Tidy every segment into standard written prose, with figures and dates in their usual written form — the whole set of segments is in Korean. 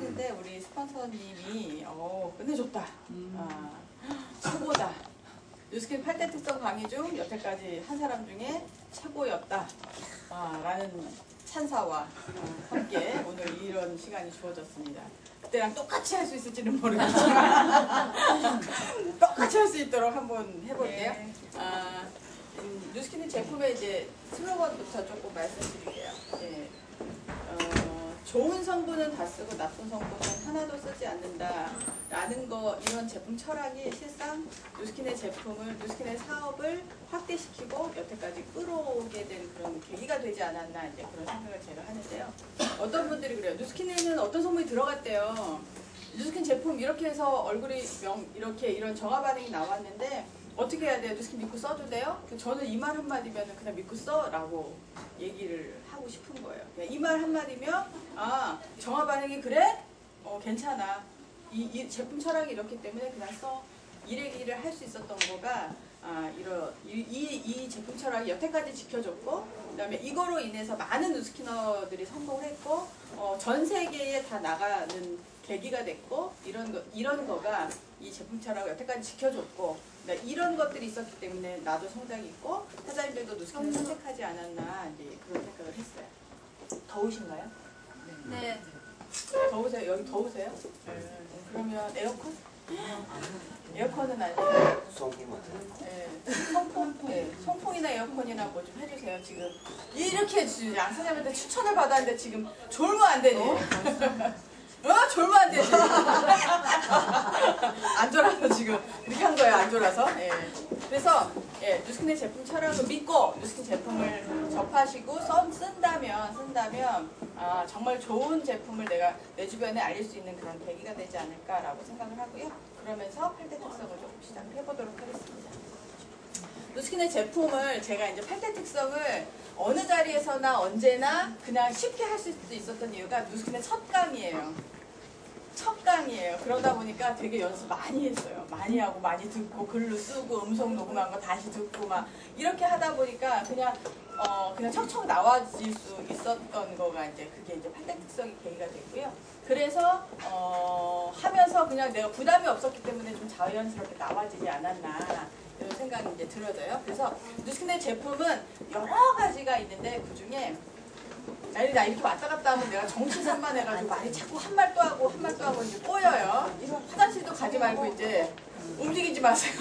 했는데 우리 스폰서님이 끝내줬다. 최고다. 뉴스킨 8대 특성 강의 중 여태까지 한 사람 중에 최고였다. 라는 찬사와 함께 오늘 이런 시간이 주어졌습니다. 그때랑 똑같이 할 수 있을지는 모르겠지만 똑같이 할 수 있도록 한번 해볼게요. 뉴스킨의 제품의 이제 슬로건부터 조금 말씀드릴게요. 예. 좋은 성분은 다 쓰고 나쁜 성분은 하나도 쓰지 않는다 라는 거, 이런 제품 철학이 실상 뉴스킨의 제품을, 뉴스킨의 사업을 확대시키고 여태까지 끌어오게 된 그런 계기가 되지 않았나, 이제 그런 생각을 제가 하는데요. 어떤 분들이 그래요. 뉴스킨에는 어떤 성분이 들어갔대요. 뉴스킨 제품 이렇게 해서 얼굴이 이렇게 이런 정화 반응이 나왔는데 어떻게 해야 돼요? 뉴스킨 믿고 써도 돼요? 저는 이 말 한마디면 그냥 믿고 써 라고 얘기를 하고 싶은 거예요. 이 말 한마디면 정화 반응이 그래? 괜찮아. 이 제품 철학이 이렇기 때문에 그냥 써. 이래기를 할 수 있었던 거가 이 제품 철학이 여태까지 지켜줬고, 그 다음에 이거로 인해서 많은 뉴스키너들이 성공을 했고, 전 세계에 다 나가는 계기가 됐고, 이런 거가 이 제품 철학을 여태까지 지켜줬고, 그러니까 이런 것들이 있었기 때문에 나도 성장이 있고 사장님들도 뉴스킨을 선택하지 않았나, 이제 그런 생각을 했어요. 더우신가요? 네. 더우세요? 여기 더우세요? 그러면 에어컨? 에어컨은 아니에요. 송풍? 네. 송풍이나 에어컨이나 뭐 좀 해주세요. 지금 이렇게 양 사장님한테 추천을 받았는데 지금 졸면 안 되지. 졸면 안 되지. 안 졸아서 지금 이렇게 한 거예요. 안 졸아서. 예. 그래서 뉴스킨의 제품 철학을 믿고 뉴스킨 제품을 접하시고 쓴다면 정말 좋은 제품을 내가 내 주변에 알릴 수 있는 그런 계기가 되지 않을까라고 생각을 하고요. 그러면서 8대 특성을 조금 시작을 해보도록 하겠습니다. 뉴스킨의 제품을 제가 이제 8대 특성을 어느 자리에서나 언제나 그냥 쉽게 할 수 있었던 이유가 뉴스킨의 첫 강의예요. 첫 강의예요. 그러다 보니까 되게 연습 많이 했어요. 많이 하고 많이 듣고 글로 쓰고 음성 녹음한 거 다시 듣고 막 이렇게 하다 보니까 그냥 척척 나와질 수 있었던 거가 이제 그게 이제 8대 특성이 계기가 됐고요. 그래서 하면서 그냥 내가 부담이 없었기 때문에 좀 자연스럽게 나와지지 않았나 이런 생각이 이제 들어져요. 그래서 뉴스킨의 제품은 여러 가지가 있는데 그 중에 나 이렇게 왔다 갔다 하면 내가 정신산만해가지고 말이 자꾸 한 말 또 하고 한 말 또 하고 이제 꼬여요. 화장실도 가지 말고 이제 움직이지 마세요.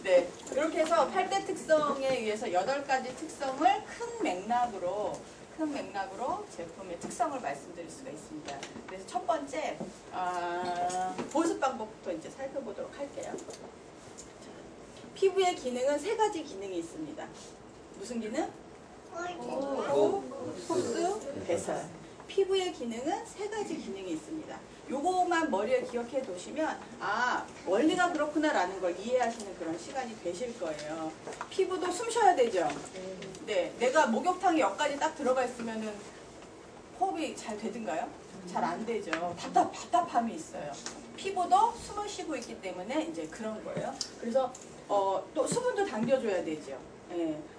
네, 이렇게 해서 8대 특성에 의해서 8가지 특성을 큰 맥락으로 제품의 특성을 말씀드릴 수가 있습니다. 그래서 첫 번째 보습 방법부터 이제 살펴보도록 할게요. 피부의 기능은 3가지 기능이 있습니다. 무슨 기능? 호흡, 흡수, 배설. 피부의 기능은 3가지 기능이 있습니다. 요거만 머리에 기억해 두시면 원리가 그렇구나라는 걸 이해하시는 그런 시간이 되실 거예요. 피부도 숨 쉬어야 되죠. 네, 내가 목욕탕에 여기까지 딱 들어가 있으면은 호흡이 잘 되든가요? 잘 안 되죠. 답답함이 있어요. 피부도 숨을 쉬고 있기 때문에 이제 그런 거예요. 그래서 또 수분도 당겨줘야 되죠.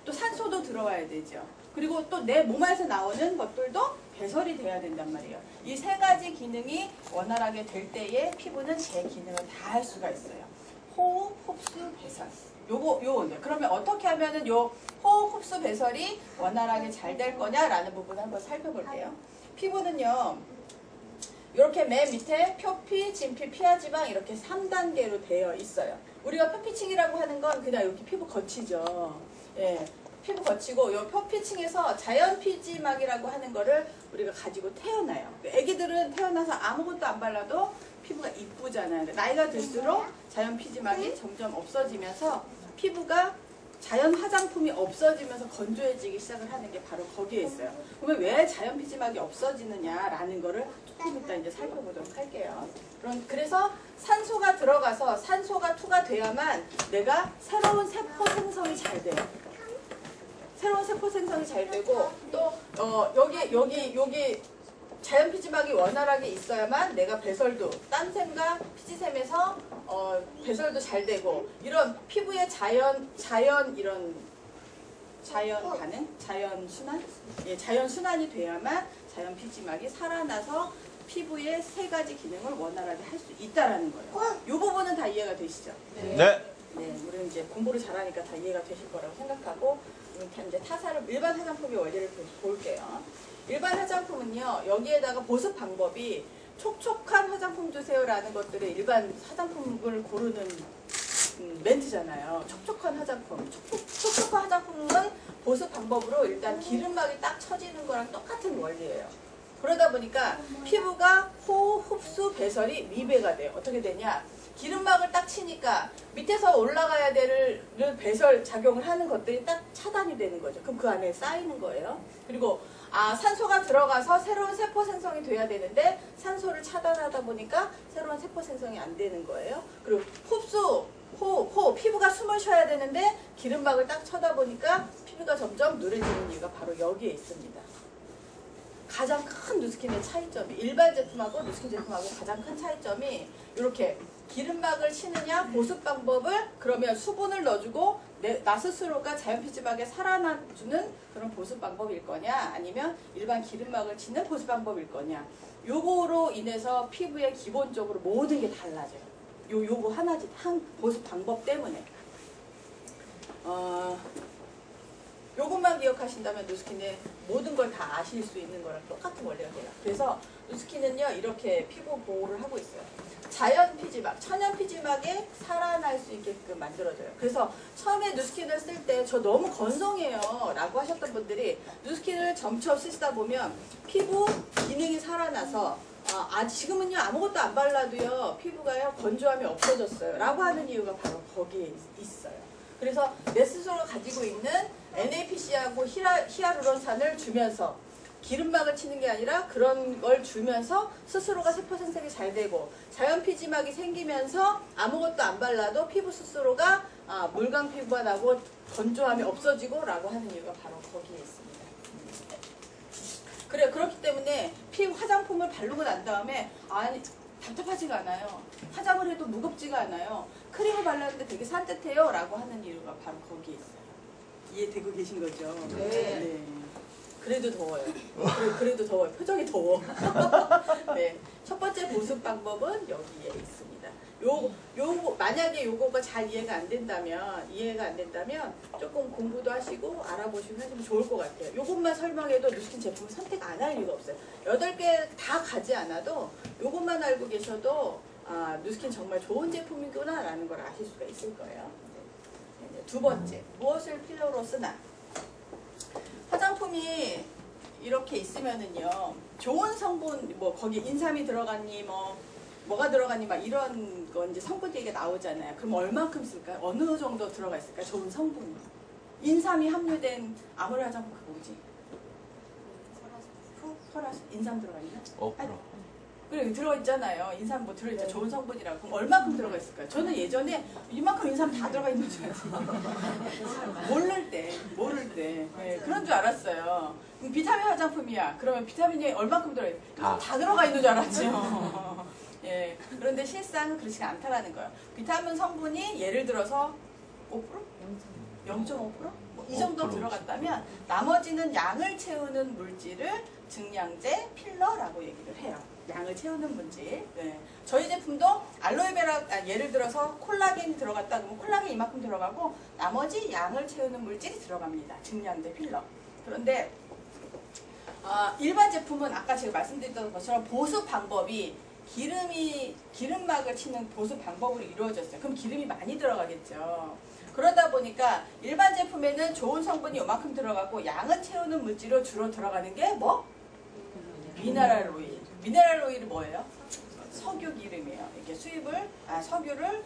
또 산소도 들어와야 되죠. 그리고 또 내 몸 안에서 나오는 것들도 배설이 돼야 된단 말이에요. 이 3가지 기능이 원활하게 될 때에 피부는 제 기능을 다 할 수가 있어요. 호흡, 흡수, 배설. 그러면 어떻게 하면은 요 호흡, 흡수, 배설이 원활하게 잘 될 거냐라는 부분을 한번 살펴볼게요. 피부는요, 이렇게 맨 밑에 표피, 진피, 피하지방 이렇게 3단계로 되어 있어요. 우리가 표피층이라고 하는 건 그냥 이렇게 피부 겉이죠. 예, 피부 겉이고 이 표피층에서 자연 피지막이라고 하는 거를 우리가 가지고 태어나요. 애기들은 태어나서 아무것도 안 발라도 피부가 이쁘잖아요. 나이가 들수록 자연 피지막이 점점 없어지면서 피부가 자연 화장품이 없어지면서 건조해지기 시작을 하는 게 바로 거기에 있어요. 그러면 왜 자연 피지막이 없어지느냐라는 거를 조금 이따 이제 살펴보도록 할게요. 그래서 산소가 들어가서 산소가 투가 돼야만 내가 새로운 세포 생성이 잘 돼요. 새로운 세포 생성이 잘 되고 또 여기 자연 피지막이 원활하게 있어야만 내가 배설도 땀샘과 피지샘에서 배설도 잘 되고 이런 피부의 자연 반응, 자연 순환, 자연 순환이 돼야만 자연 피지막이 살아나서 피부의 3가지 기능을 원활하게 할 수 있다라는 거예요. 이 부분은 다 이해가 되시죠? 네. 네, 우리는 이제 공부를 잘하니까 다 이해가 되실 거라고 생각하고 이제 일반 화장품의 원리를 볼게요. 일반 화장품은요, 여기에다가 보습 방법이 촉촉한 화장품 주세요라는 것들이 일반 화장품을 고르는 멘트잖아요. 촉촉한 화장품. 촉촉한 화장품은 보습 방법으로 일단 기름막이 딱 쳐지는 거랑 똑같은 원리예요. 그러다 보니까 피부가 호흡, 흡수, 배설이 미배가 돼요. 어떻게 되냐? 기름막을 딱 치니까 밑에서 올라가야 될 배설 작용을 하는 것들이 딱 차단이 되는 거죠. 그럼 그 안에 쌓이는 거예요. 그리고 산소가 들어가서 새로운 세포 생성이 돼야 되는데 산소를 차단하다 보니까 새로운 세포 생성이 안 되는 거예요. 그리고 흡수, 호흡, 피부가 숨을 쉬어야 되는데 기름막을 딱 쳐다 보니까 피부가 점점 누래지는 이유가 바로 여기에 있습니다. 가장 큰 누스킨의 차이점이 일반 제품하고 누스킨 제품하고 가장 큰 차이점이 이렇게 기름막을 치느냐 보습 방법을 그러면 수분을 넣어주고 나 스스로가 자연 피지막에 살아나주는 그런 보습 방법일 거냐 아니면 일반 기름막을 치는 보습 방법일 거냐 요거로 인해서 피부에 기본적으로 모든 게 달라져요. 요거 한 보습 방법 때문에 요것만 기억하신다면 누스킨의 모든 걸 다 아실 수 있는 거랑 똑같은 원리가 돼요. 그래서 누스킨은요 이렇게 피부 보호를 하고 있어요. 자연 피지막, 천연 피지막에 살아날 수 있게끔 만들어져요. 그래서 처음에 누스킨을 쓸 때 저 너무 건성해요 라고 하셨던 분들이 누스킨을 점쳐 쓰시다 보면 피부 기능이 살아나서 지금은요 아무것도 안 발라도요 피부가요 건조함이 없어졌어요 라고 하는 이유가 바로 거기에 있어요. 그래서 내 스스로 가지고 있는 NAPC하고 히아루론산을 주면서 기름막을 치는 게 아니라 그런 걸 주면서 스스로가 세포 생성이 잘 되고 자연 피지막이 생기면서 아무것도 안 발라도 피부 스스로가 물광 피부가 나고 건조함이 없어지고 라고 하는 이유가 바로 거기에 있습니다. 그렇기 때문에 화장품을 바르고 난 다음에 답답하지가 않아요. 화장을 해도 무겁지가 않아요. 크림을 발랐는데 되게 산뜻해요 라고 하는 이유가 바로 거기에 있어요. 이해되고 계신 거죠? 네. 그래도 더워요. 그래도 더워요. 표정이 더워. 네. 첫 번째 보습 방법은 여기에 있습니다. 만약에 요거가 잘 이해가 안 된다면 조금 공부도 하시고 알아보시고 하시면 좋을 것 같아요. 요것만 설명해도 누스킨 제품을 선택 안 할 이유가 없어요. 8개 다 가지 않아도 요것만 알고 계셔도 누스킨 정말 좋은 제품이구나 라는 걸 아실 수가 있을 거예요. 네. 두 번째, 무엇을 필요로 쓰나? 화장품이 이렇게 있으면은요, 좋은 성분, 거기 인삼이 들어갔니, 뭐가 들어갔니, 막 이런 거 이제 성분들이 나오잖아요. 그럼 얼만큼 쓸까요? 어느 정도 들어가 있을까요? 좋은 성분이. 인삼이 함유된 아모레 화장품 그거 뭐지? 설화수? 인삼 들어가 있나? 5%. 그래, 들어있잖아요. 인삼 뭐 들어있죠. 좋은 성분이라고. 그럼 얼만큼 들어가 있을까요? 저는 예전에 이만큼 인삼 다 들어가 있는 줄 알았어요. 모를 때. 네, 그런 줄 알았어요. 비타민 화장품이야. 그러면 비타민이 얼만큼 들어가 있어요? 다 들어가 있는 줄 알았죠. 예, 그런데 실상 그렇지 않다라는 거예요. 비타민 성분이 예를 들어서 5%? 0.5%? 이 정도 들어갔다면 나머지는 양을 채우는 물질을 증량제, 필러라고 얘기를 해요. 양을 채우는 물질. 네. 저희 제품도 알로에베라, 예를 들어서 콜라겐이 들어갔다 그러면 콜라겐 이만큼 들어가고 나머지 양을 채우는 물질이 들어갑니다. 증량제, 필러. 그런데 일반 제품은 아까 제가 말씀드렸던 것처럼 보습 방법이 기름막을 치는 보습 방법으로 이루어졌어요. 그럼 기름이 많이 들어가겠죠. 그러다 보니까 일반 제품에는 좋은 성분이 요만큼 들어가고 양을 채우는 물질로 주로 들어가는 게 뭐? 미네랄 오일. 미네랄 오일이 뭐예요? 석유 기름이에요. 이렇게 석유를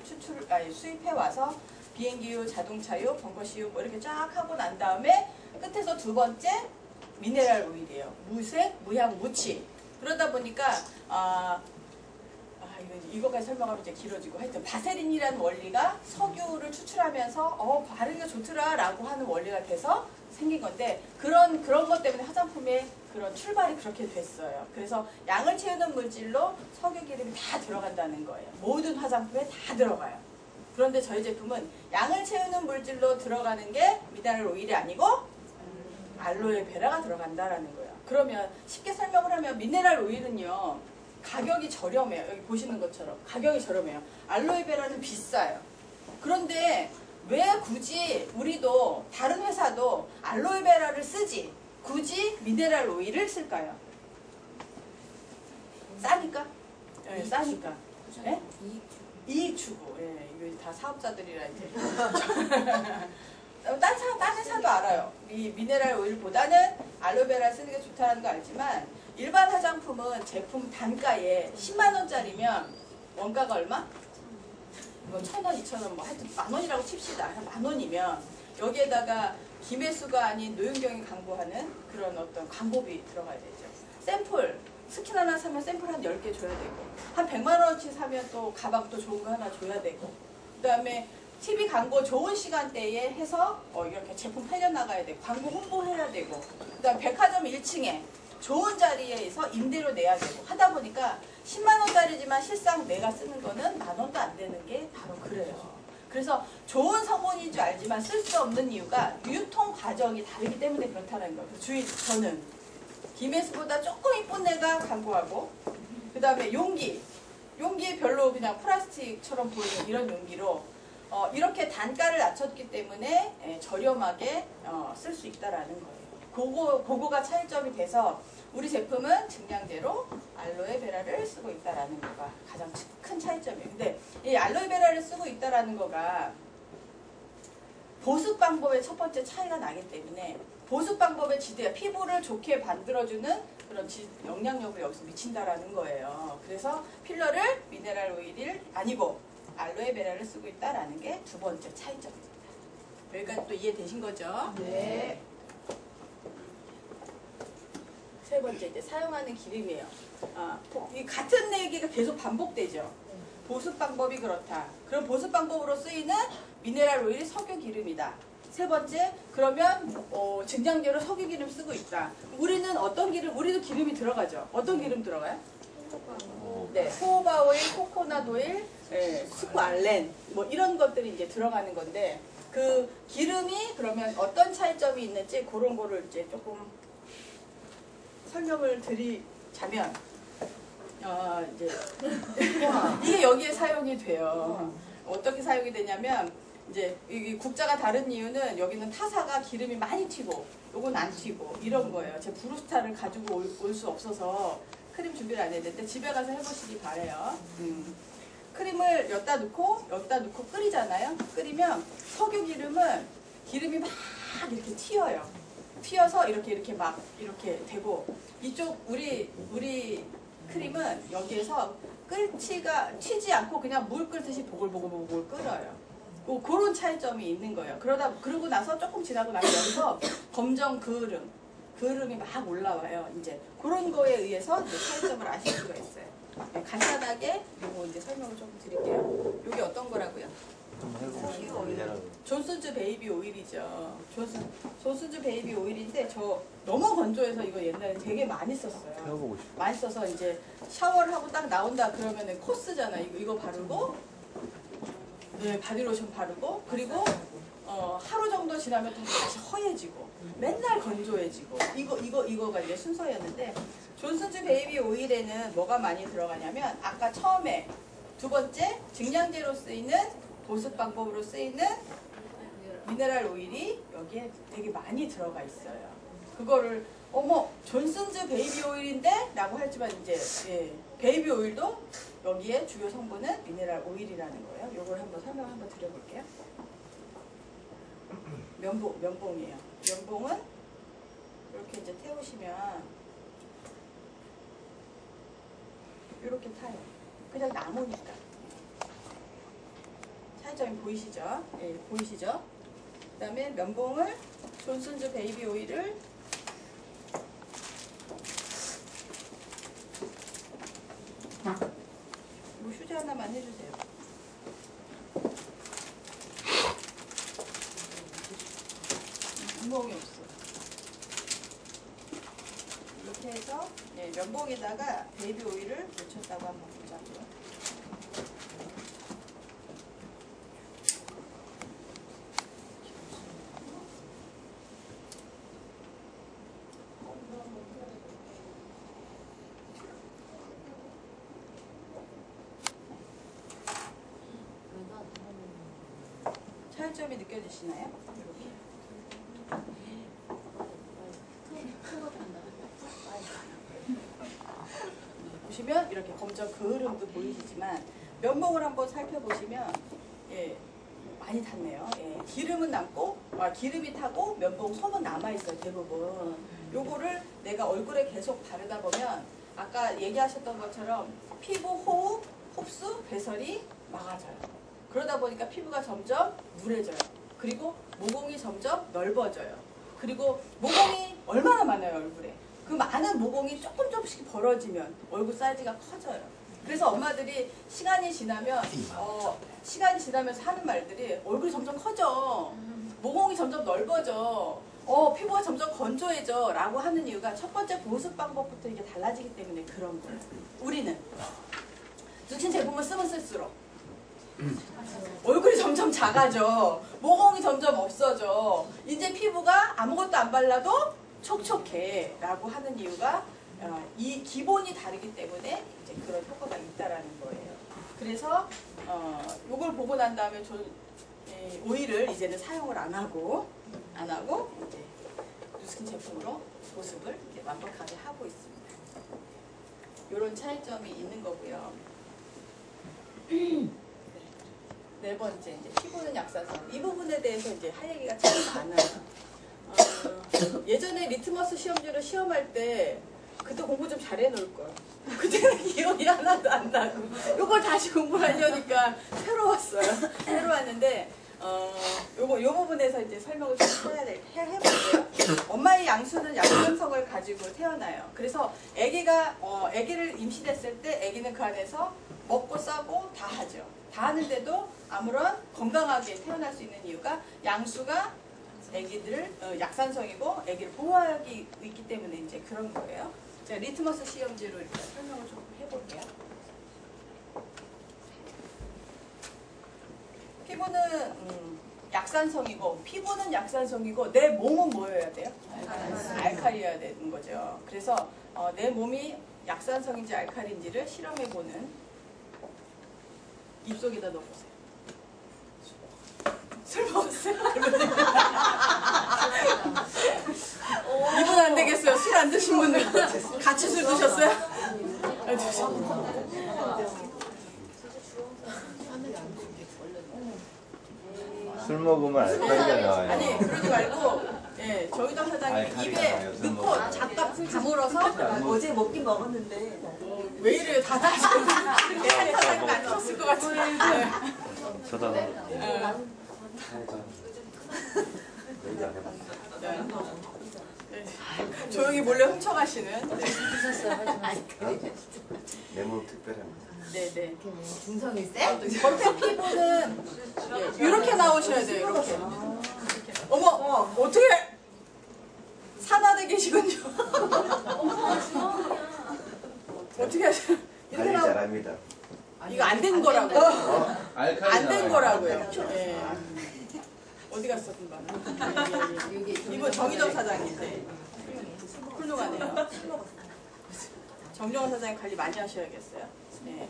수입해 와서 비행기유, 자동차유, 벙커시유 뭐 이렇게 쫙 하고 난 다음에 끝에서 두 번째 미네랄 오일이에요. 무색, 무향, 무취. 그러다 보니까 이거까지 설명하면 이제 길어지고 하여튼 바세린이라는 원리가 석유를 추출하면서 바르기가 좋더라 라고 하는 원리가 돼서 생긴 건데 그런 것 때문에 화장품의 그런 출발이 그렇게 됐어요. 그래서 양을 채우는 물질로 석유 기름이 다 들어간다는 거예요. 모든 화장품에 다 들어가요. 그런데 저희 제품은 양을 채우는 물질로 들어가는 게 미네랄 오일이 아니고 알로에베라가 들어간다라는 거예요. 그러면 쉽게 설명을 하면 미네랄 오일은요. 가격이 저렴해요. 여기 보시는 것처럼 가격이 저렴해요. 알로에베라는 비싸요. 그런데 왜 굳이 우리도 다른 회사도 알로에베라를 쓰지 굳이 미네랄 오일을 쓸까요? 싸니까? 네, 싸니까. 네? 이익 주고. 예, 이거 다 사업자들이라 이제. 딴 회사도 알아요. 이 미네랄 오일보다는 알로에베라 쓰는 게 좋다는 거 알지만 일반 화장품은 제품 단가에 10만 원짜리면 원가가 얼마? 뭐 1,000원, 2,000원 뭐 하여튼 10,000원이라고 칩시다. 한 10,000원이면 여기에다가 김혜수가 아닌 노윤경이 광고하는 그런 어떤 광고비 들어가야 되죠. 샘플, 스킨 하나 사면 샘플 한 10개 줘야 되고 한 100만 원어치 사면 또 가방 또 좋은 거 하나 줘야 되고 그 다음에 TV 광고 좋은 시간대에 해서 이렇게 제품 팔려나가야 되고 광고 홍보해야 되고 그 다음에 백화점 1층에 좋은 자리에서 임대료 내야 되고 하다 보니까 10만 원짜리지만 실상 내가 쓰는 거는 10,000원도 안 되는 게 바로 그래요. 그래서 좋은 성분인 줄 알지만 쓸 수 없는 이유가 유통 과정이 다르기 때문에 그렇다는 거예요. 저는 김혜수보다 조금 이쁜 애가 광고하고 그 다음에 용기 별로 그냥 플라스틱처럼 보이는 이런 용기로 이렇게 단가를 낮췄기 때문에 저렴하게 쓸 수 있다라는 거예요. 그거가 차이점이 돼서 우리 제품은 증량제로 알로에베라를 쓰고 있다라는 거가 가장 큰 차이점이에요. 근데 이 알로에베라를 쓰고 있다라는 거가 보습 방법의 첫 번째 차이가 나기 때문에 보습 방법의 지대야 피부를 좋게 만들어주는 그런 영향력을 여기서 미친다라는 거예요. 그래서 필러를 미네랄 오일이 아니고 알로에베라를 쓰고 있다라는 게 두 번째 차이점입니다. 여기까지 또 이해되신 거죠? 네. 세 번째 이제 사용하는 기름이에요. 이 같은 얘기가 계속 반복되죠. 보습 방법이 그렇다. 그럼 보습 방법으로 쓰이는 미네랄 오일이 석유 기름이다. 세 번째, 그러면 증량제로 석유 기름 쓰고 있다. 우리는 어떤 기름? 우리도 기름이 들어가죠. 어떤 기름 들어가요? 네, 호호바 오일, 코코넛 오일, 스쿠알렌 뭐 이런 것들이 이제 들어가는 건데 그 기름이 그러면 어떤 차이점이 있는지 그런 거를 이제 조금 설명을 드리자면 이제 이게 여기에 사용이 돼요. 어떻게 사용이 되냐면 이제 이 국자가 다른 이유는 여기는 타사가 기름이 많이 튀고 요건 안 튀고 이런 거예요. 제 브루스타를 가지고 올 수 없어서 크림 준비를 안 했는데 집에 가서 해보시기 바래요. 크림을 여기다 넣고 끓이잖아요. 끓이면 석유 기름은 기름이 막 이렇게 튀어요. 튀어서 이렇게 막 이렇게 되고 이쪽 우리 크림은 여기에서 튀지 않고 그냥 물 끓듯이 보글보글 끓어요. 그런 차이점이 있는 거예요. 그러고 나서 조금 지나고 나면 여기서 검정 그름이 막 올라와요. 이제 그런 거에 의해서 이제 차이점을 아실 수가 있어요. 네, 간단하게 요거 이제 설명을 조금 드릴게요. 이게 어떤 거라고요? 존슨즈 베이비 오일이죠. 존슨즈 베이비 오일인데 저 너무 건조해서 이거 옛날에 되게 많이 썼어요. 많이 써서 이제 샤워를 하고 딱 나온다 그러면은 코스잖아. 이거 바르고 네, 바디로션 바르고 그리고 하루 정도 지나면 다시 허해지고 맨날 건조해지고 이거가 이제 순서였는데 존슨즈 베이비 오일에는 뭐가 많이 들어가냐면 아까 처음에 두 번째 증량제로 쓰이는 보습 방법으로 쓰이는 미네랄 오일이 여기에 되게 많이 들어가 있어요. 그거를 어머 존슨즈 베이비 오일인데? 라고 하지만 이제 베이비 오일도 여기에 주요 성분은 미네랄 오일이라는 거예요. 요걸 한번 설명 한번 드려볼게요. 면봉이에요. 면봉은 이렇게 이제 태우시면 이렇게 타요. 그냥 나무니까. 차이점이 보이시죠? 네, 보이시죠? 그 다음에 면봉을 존슨즈 베이비 오일을 뭐 휴지 하나만 해주세요. 면봉이 없어. 이렇게 해서 면봉에다가 베이비 오일을 묻혔다고 한번 보자고요. 차이점이 느껴지시나요? 보시면 이렇게 검정 그을음도 보이시지만 면봉을 한번 살펴보시면 예, 많이 탔네요. 예, 기름은 남고 기름이 타고 면봉 솜은 남아있어요. 대부분. 요거를 내가 얼굴에 계속 바르다 보면 아까 얘기하셨던 것처럼 피부 호흡, 흡수, 배설이 막아져요. 그러다 보니까 피부가 점점 누래져요. 그리고 모공이 점점 넓어져요. 그리고 모공이 얼마나 많아요, 얼굴에. 그 많은 모공이 조금씩 벌어지면 얼굴 사이즈가 커져요. 그래서 엄마들이 시간이 지나면서 하는 말들이 얼굴이 점점 커져. 모공이 점점 넓어져. 피부가 점점 건조해져. 라고 하는 이유가 첫 번째 보습 방법부터 이게 달라지기 때문에 그런 거예요. 우리는 누친 제품을 쓰면 쓸수록 얼굴이 점점 작아져. 모공이 점점 없어져. 이제 피부가 아무것도 안 발라도 촉촉해 라고 하는 이유가 이 기본이 다르기 때문에 이제 그런 효과가 있다라는 거예요. 그래서 요걸 보고 난 다음에 오일을 이제는 사용을 안 하고 이제 누스킨 제품으로 보습을 이렇게 완벽하게 하고 있습니다. 이런 차이점이 있는 거고요. 네 번째, 이제 피부는 약산성. 이 부분에 대해서 이제 할 얘기가 참 많아요. 예전에 리트머스 시험지로 시험할 때 그때 공부 좀 잘해 놓을 걸. 그때는 기억이 하나도 안 나고 요걸 다시 공부하려니까 새로웠어요. 새로웠는데 요 부분에서 이제 설명을 좀 해볼게요. 엄마의 양수는 약산성을 가지고 태어나요. 그래서 아기를 임신했을 때 아기는 그 안에서 먹고 싸고 다 하죠. 다 하는데도 아무런 건강하게 태어날 수 있는 이유가 양수가 아기들을 약산성이고 아기를 보호하기 있기 때문에 이제 그런 거예요. 자, 리트머스 시험지로 일단 설명을 좀 해볼게요. 피부는 약산성이고 내 몸은 뭐여야 돼요? 알칼리여야 되는 거죠. 그래서 내 몸이 약산성인지 알칼리인지를 실험해보는 입속에다 넣어보세요. 술 먹었어요? 이분 안 되겠어요. 술 안 드신 분들 같이 술 드셨어요? 술 먹으면 알칼리가 나와요. 아니 그러지 말고 정희정 사장님 입에 넣고 잠깐 다물어서 어제 먹긴 먹었는데 왜 이래요? 다 다시고 사장님 안 쳤을 것 같은데. 저도 조용히 몰래 훔쳐가시는. 내 몸 특별합니다. 네네. 중성이 세? 겉에 피부는 이렇게 나오셔야 돼요. 이렇게. 어머, 어떻게 산화돼 계시군요. 어떻게 하세요? 이렇게 관리 나오. 잘합니다. 이거 안 된 거라고. 안 된 거라고요. 예. 어디 갔어 금방? 이분 정희정 사장인데 훌륭하네요. 정정원 사장님 관리 많이 하셔야겠어요. 네.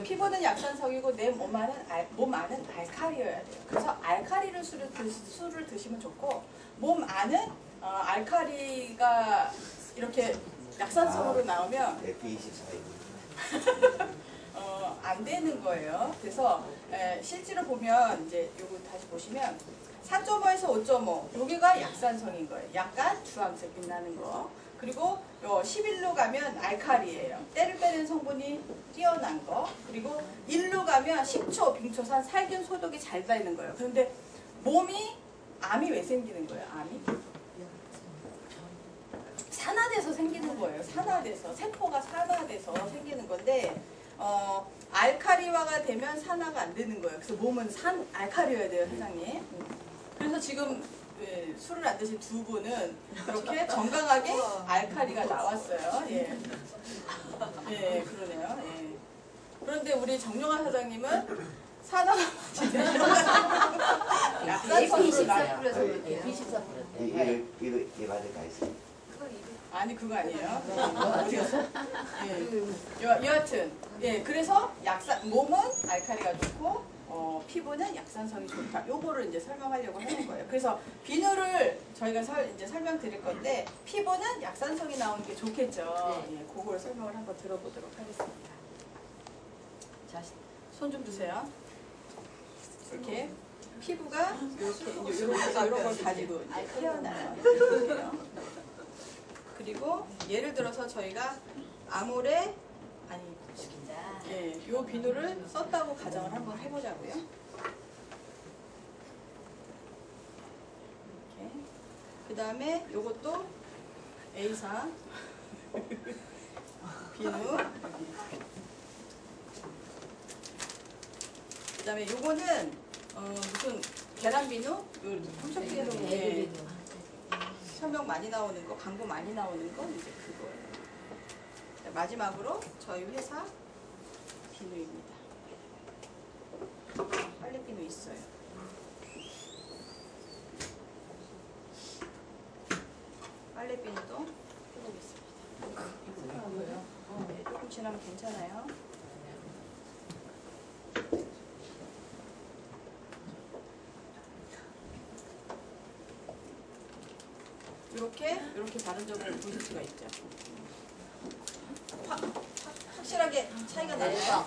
피부는 약산성이고 내 몸 안은 알칼리여야 돼요. 그래서 알칼리를 술을 드시면 좋고 몸 안은 알칼리가 이렇게 약산성으로 나오면 F24입니다. 안 되는 거예요. 그래서 실제로 보면 이제 요거 다시 보시면 4.5에서 5.5 여기가 약산성인 거예요. 약간 주황색 빛나는 거. 그리고 11로 가면 알칼리예요. 때를 빼는 성분이 뛰어난 거. 그리고 1로 가면 식초, 빙초산, 살균, 소독이 잘 되는 거예요. 그런데 암이 왜 생기는 거예요? 암이? 산화돼서 생기는 거예요. 산화돼서 세포가 산화돼서 생기는 건데 알칼리화가 되면 산화가 안 되는 거예요. 그래서 몸은 알칼리여야 돼요, 사장님. 그래서 지금 술을 안 드신 두 분은 그렇게 건강하게 알칼리가 나왔어요. 예, 예, 그러네요. 예. 그런데 우리 정영아 사장님은 산화가 약산성으로 나요. 이거 맞을 까 있어요. 아니 그거 아니에요. 예. 여하튼 그래서 몸은 알칼리가 좋고 피부는 약산성이 좋다. 요거를 이제 설명하려고 하는 거예요. 그래서 비누를 저희가 이제 설명드릴 건데 피부는 약산성이 나오는 게 좋겠죠. 예, 그거를 설명을 한번 들어보도록 하겠습니다. 자, 손 좀 드세요. 이렇게 피부가 이런 걸 가지고 이제 태어나요. 그리고 예를 들어서 저희가 아모레 예, 요 비누를 썼다고 가정을 한번 해보자고요. 이렇게. 그 다음에 요것도 A사 비누. 그 다음에 요거는 무슨 계란 비누? 요 홈쇼핑에서 보면 설명 많이 나오는 거, 광고 많이 나오는 거 이제 그거예요. 자, 마지막으로 저희 회사 비누입니다. 빨래 비누 있어요. 빨래 비누도 해보겠습니다. 네, 조금 지나면 괜찮아요. 이렇게 바른 점을 보실 수가 있죠. 확실하게 차이가 나나요?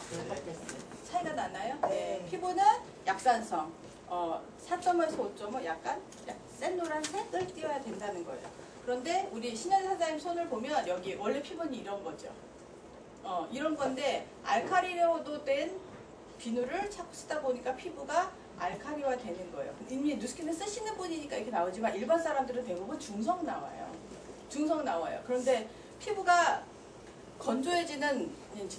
차이가 나나요? 네. 피부는 약산성, 4.5에서 5.5 약간 센 노란색을 띄어야 된다는 거예요. 그런데 우리 신현 사장님 손을 보면 여기 원래 피부는 이런 거죠. 이런 건데 알카리로 된 비누를 자꾸 쓰다 보니까 피부가 알카리화 되는 거예요. 이미 누스킨을 쓰시는 분이니까 이렇게 나오지만 일반 사람들은 대부분 중성 나와요. 중성 나와요. 그런데 피부가 건조해지는,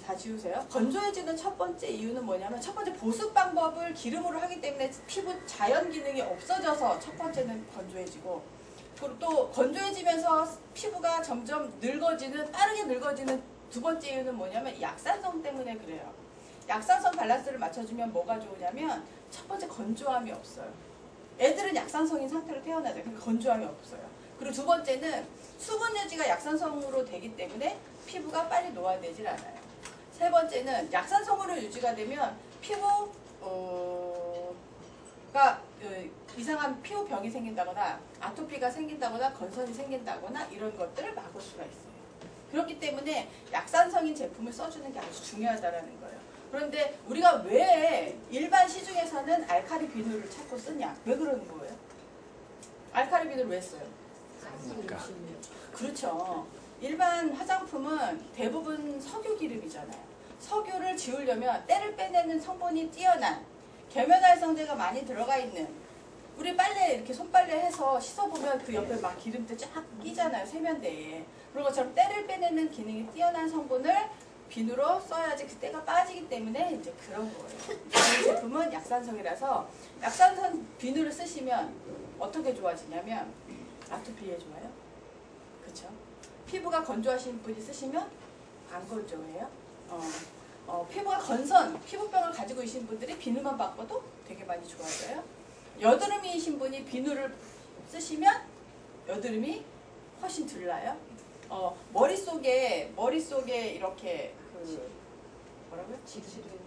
다 지우세요. 건조해지는 첫 번째 이유는 뭐냐면 첫 번째 보습 방법을 기름으로 하기 때문에 피부 자연 기능이 없어져서 첫 번째는 건조해지고, 그리고 또 건조해지면서 피부가 점점 늙어지는, 빠르게 늙어지는 두 번째 이유는 뭐냐면 약산성 때문에 그래요. 약산성 밸런스를 맞춰주면 뭐가 좋으냐면 첫 번째 건조함이 없어요. 애들은 약산성인 상태로 태어나죠. 그러니까 건조함이 없어요. 그리고 두 번째는 수분 유지가 약산성으로 되기 때문에 피부가 빨리 노화되질 않아요. 세 번째는 약산성으로 유지가 되면 피부가 이상한 피부병이 생긴다거나 아토피가 생긴다거나 건선이 생긴다거나 이런 것들을 막을 수가 있어요. 그렇기 때문에 약산성인 제품을 써주는 게 아주 중요하다는 거예요. 그런데 우리가 왜 일반 시중에서는 알칼리 비누를 찾고 쓰냐? 왜 그러는 거예요? 알칼리 비누를 왜 써요? 그렇죠. 일반 화장품은 대부분 석유 기름이잖아요. 석유를 지우려면 때를 빼내는 성분이 뛰어난 계면활성제가 많이 들어가 있는, 우리 빨래 이렇게 손빨래 해서 씻어보면 그 옆에 막 기름때 쫙 끼잖아요. 세면대에. 그런 것처럼 때를 빼내는 기능이 뛰어난 성분을 비누로 써야지 그 때가 빠지기 때문에 이제 그런 거예요. 이 제품은 약산성이라서 약산성 비누를 쓰시면 어떻게 좋아지냐면 아토피에 좋아요. 그쵸? 피부가 건조하신 분이 쓰시면 안 건조해요. 피부가 피부병을 가지고 계신 분들이 비누만 바꿔도 되게 많이 좋아져요. 여드름이신 분이 비누를 쓰시면 여드름이 훨씬 덜 나요. 머릿속에 이렇게 뭐라고요?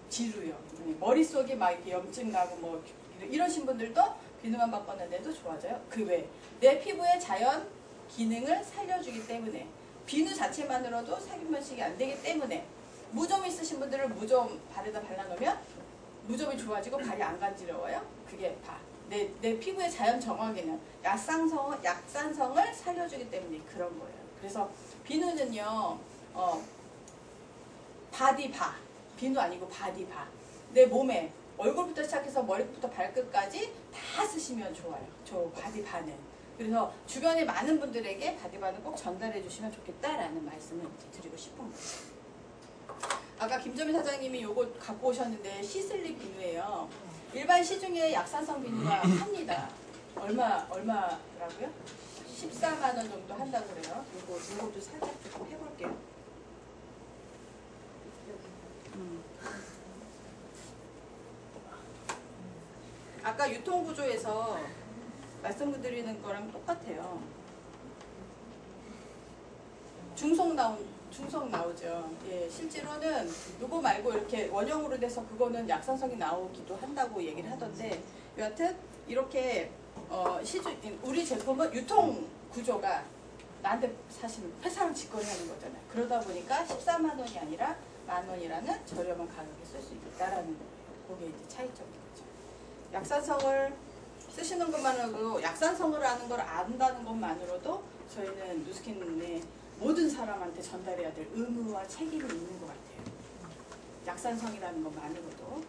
지루요. 머릿속에 막 이렇게 염증 나고 뭐 이러신 분들도 비누만 바꿨는데도 좋아져요. 그 외에 내 피부의 자연 기능을 살려주기 때문에, 비누 자체만으로도 살균 변식이 안 되기 때문에, 무좀 있으신 분들은 무좀 발에다 발라놓으면 무좀이 좋아지고 발이 안 간지러워요. 그게 내 피부의 자연 정화 기능, 약산성을 살려주기 때문에 그런 거예요. 그래서 비누는요, 바디바, 비누 아니고 바디바. 내 몸에 얼굴부터 시작해서 머리부터 발끝까지 다 쓰시면 좋아요. 저 바디바는. 그래서 주변에 많은 분들에게 바디바는 꼭 전달해 주시면 좋겠다라는 말씀을 드리고 싶은 거예요. 아까 김정민 사장님이 요거 갖고 오셨는데 시슬리 비누예요. 일반 시중에 약산성 비누가 합니다. 얼마라고요? 14만 원 정도 한다고 그래요. 요것도 살짝 조금 해볼게요. 아까 유통구조에서 말씀드리는 거랑 똑같아요. 중성 중성 나오죠. 예, 실제로는 요거 말고 이렇게 원형으로 돼서 그거는 약산성이 나오기도 한다고 얘기를 하던데, 여하튼 이렇게 우리 제품은 유통 구조가 나한테 사실 회사랑 직거래 하는 거잖아요. 그러다 보니까 14만 원이 아니라 10,000원이라는 저렴한 가격에 쓸 수 있다라는 그게 이제 차이점인 거죠. 약산성을 쓰시는 것만으로도, 약산성을 아는 걸 안다는 것만으로도 저희는 누스킨의 모든 사람한테 전달해야 될 의무와 책임이 있는 것 같아요. 약산성이라는 것만으로도.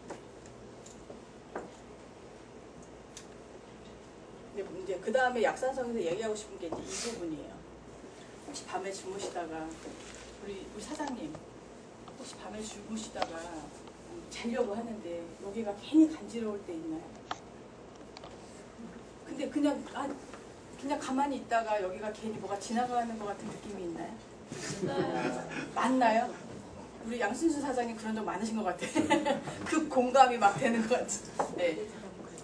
이제 그 다음에 약산성에서 얘기하고 싶은 게 이제 이 부분이에요. 혹시 밤에 주무시다가 우리 사장님 혹시 밤에 주무시다가 자려고 하는데 여기가 괜히 간지러울 때 있나요? 근데 그냥 가만히 있다가 여기가 괜히 뭐가 지나가는 것 같은 느낌이 있나요? 맞나요? 우리 양순수 사장님 그런 적 많으신 것 같아요. 그 공감이 막 되는 것 같아요. 네.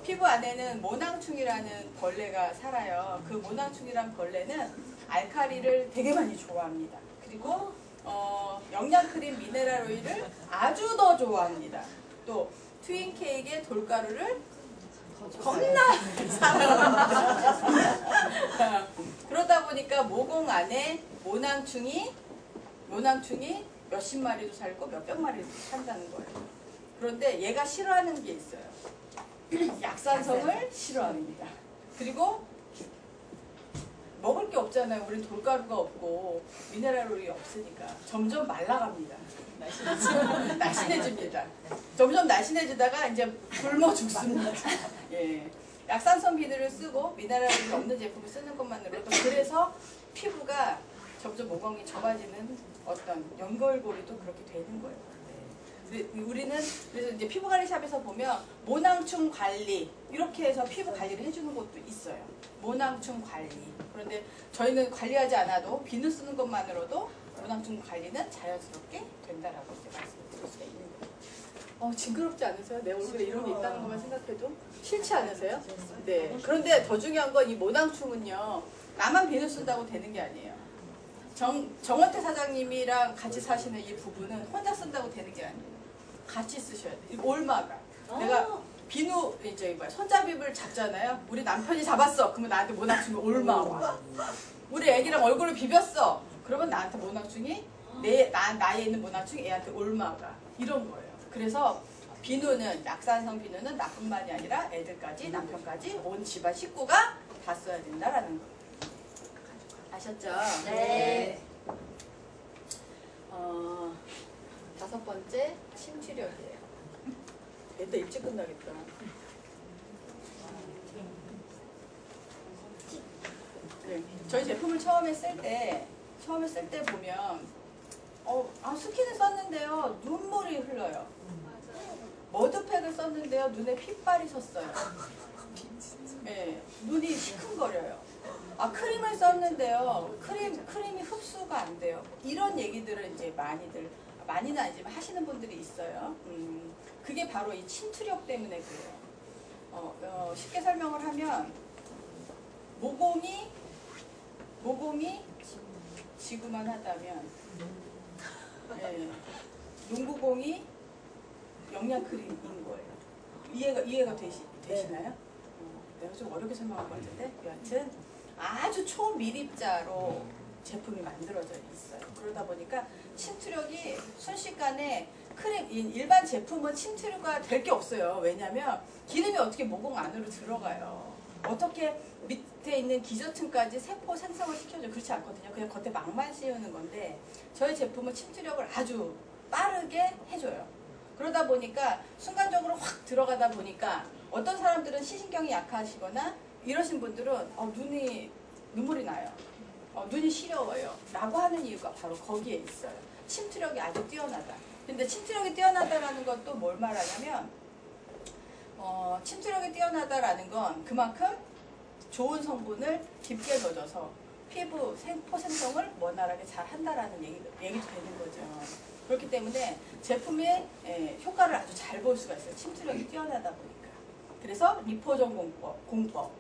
피부 안에는 모낭충이라는 벌레가 살아요. 그 모낭충이란 벌레는 알칼리를 되게 많이 좋아합니다. 그리고 영양크림, 미네랄 오일을 아주 더 좋아합니다. 또 트윈 케이크의 돌가루를 겁나 사랑합니다. 그러다 보니까 모공 안에 모낭충이 몇십 마리도 살고 몇백 마리도 산다는 거예요. 그런데 얘가 싫어하는 게 있어요. 약산성을 싫어합니다. 그리고 먹을 게 없잖아요. 우린 돌가루가 없고 미네랄 오일이 없으니까 점점 말라갑니다. 날씬해집니다. 점점 날씬해지다가 이제 굶어 죽습니다. 예. 약산성 비누를 쓰고 미네랄 오일이 없는 제품을 쓰는 것만으로도 그래서 피부가 점점 모공이 좁아지는 어떤 연결고리도 그렇게 되는 거예요. 우리는 그래서 이제 피부관리샵에서 보면 모낭충 관리 이렇게 해서 피부 관리를 해주는 곳도 있어요. 모낭충 관리. 그런데 저희는 관리하지 않아도 비누 쓰는 것만으로도 모낭충 관리는 자연스럽게 된다라고 이제 말씀드릴 수가 있는 거예요. 징그럽지 않으세요? 내 얼굴에 이런 게 있다는 것만 생각해도 싫지 않으세요? 네. 그런데 더 중요한 건 이 모낭충은요, 나만 비누 쓴다고 되는 게 아니에요. 정원태 사장님이랑 같이 사시는 이 부부는 혼자 쓴다고 되는 게 아니에요. 같이 쓰셔야 돼요. 올마가. 내가 비누, 손잡이를 잡잖아요. 우리 남편이 잡았어. 그러면 나한테 모낭충이 올마 와. 우리 애기랑 얼굴을 비볐어. 그러면 나한테 모낭충이, 나에 있는 모낭충이 애한테 올마가. 이런 거예요. 그래서 비누는, 약산성 비누는 나뿐만이 아니라 애들까지, 남편까지, 온 집안 식구가 다 써야 된다라는 거예요. 아셨죠? 네. 5번째, 침투력이에요. 일단 일찍 끝나겠다. 네. 저희 제품을 처음에 쓸 때 보면, 스킨을 썼는데요, 눈물이 흘러요. 머드팩을 썼는데요, 눈에 핏발이 섰어요. 네, 눈이 시큰거려요. 크림을 썼는데요, 크림이 흡수가 안 돼요. 이런 얘기들을 이제 많이는 아니지만 하시는 분들이 있어요. 그게 바로 이 침투력 때문에 그래요. 쉽게 설명을 하면 모공이 지구만 하다면 농구공이 영양크림인 거예요. 이해가 되시나요? 내가 좀 어렵게 설명한 것 같은데, 여하튼 아주 초밀입자로 제품이 만들어져 있어요. 그러다 보니까 침투력이 순식간에 일반 제품은 침투력가 될 게 없어요. 왜냐하면 기름이 어떻게 모공 안으로 들어가요. 어떻게 밑에 있는 기저층까지 세포 생성을 시켜줘. 그렇지 않거든요. 그냥 겉에 막만 씌우는 건데 저희 제품은 침투력을 아주 빠르게 해줘요. 그러다 보니까 순간적으로 확 들어가다 보니까 어떤 사람들은 시신경이 약하시거나 이러신 분들은 눈물이 나요. 눈이 시려워요. 라고 하는 이유가 바로 거기에 있어요. 침투력이 아주 뛰어나다. 근데 침투력이 뛰어나다라는 건 또 뭘 말하냐면 침투력이 뛰어나다라는 건 그만큼 좋은 성분을 깊게 넣어줘서 피부 세포 생성을 원활하게 잘 한다라는 얘기도 되는 거죠. 그렇기 때문에 제품의 효과를 아주 잘 볼 수가 있어요. 침투력이 뛰어나다 보니까. 그래서 리포전 공법,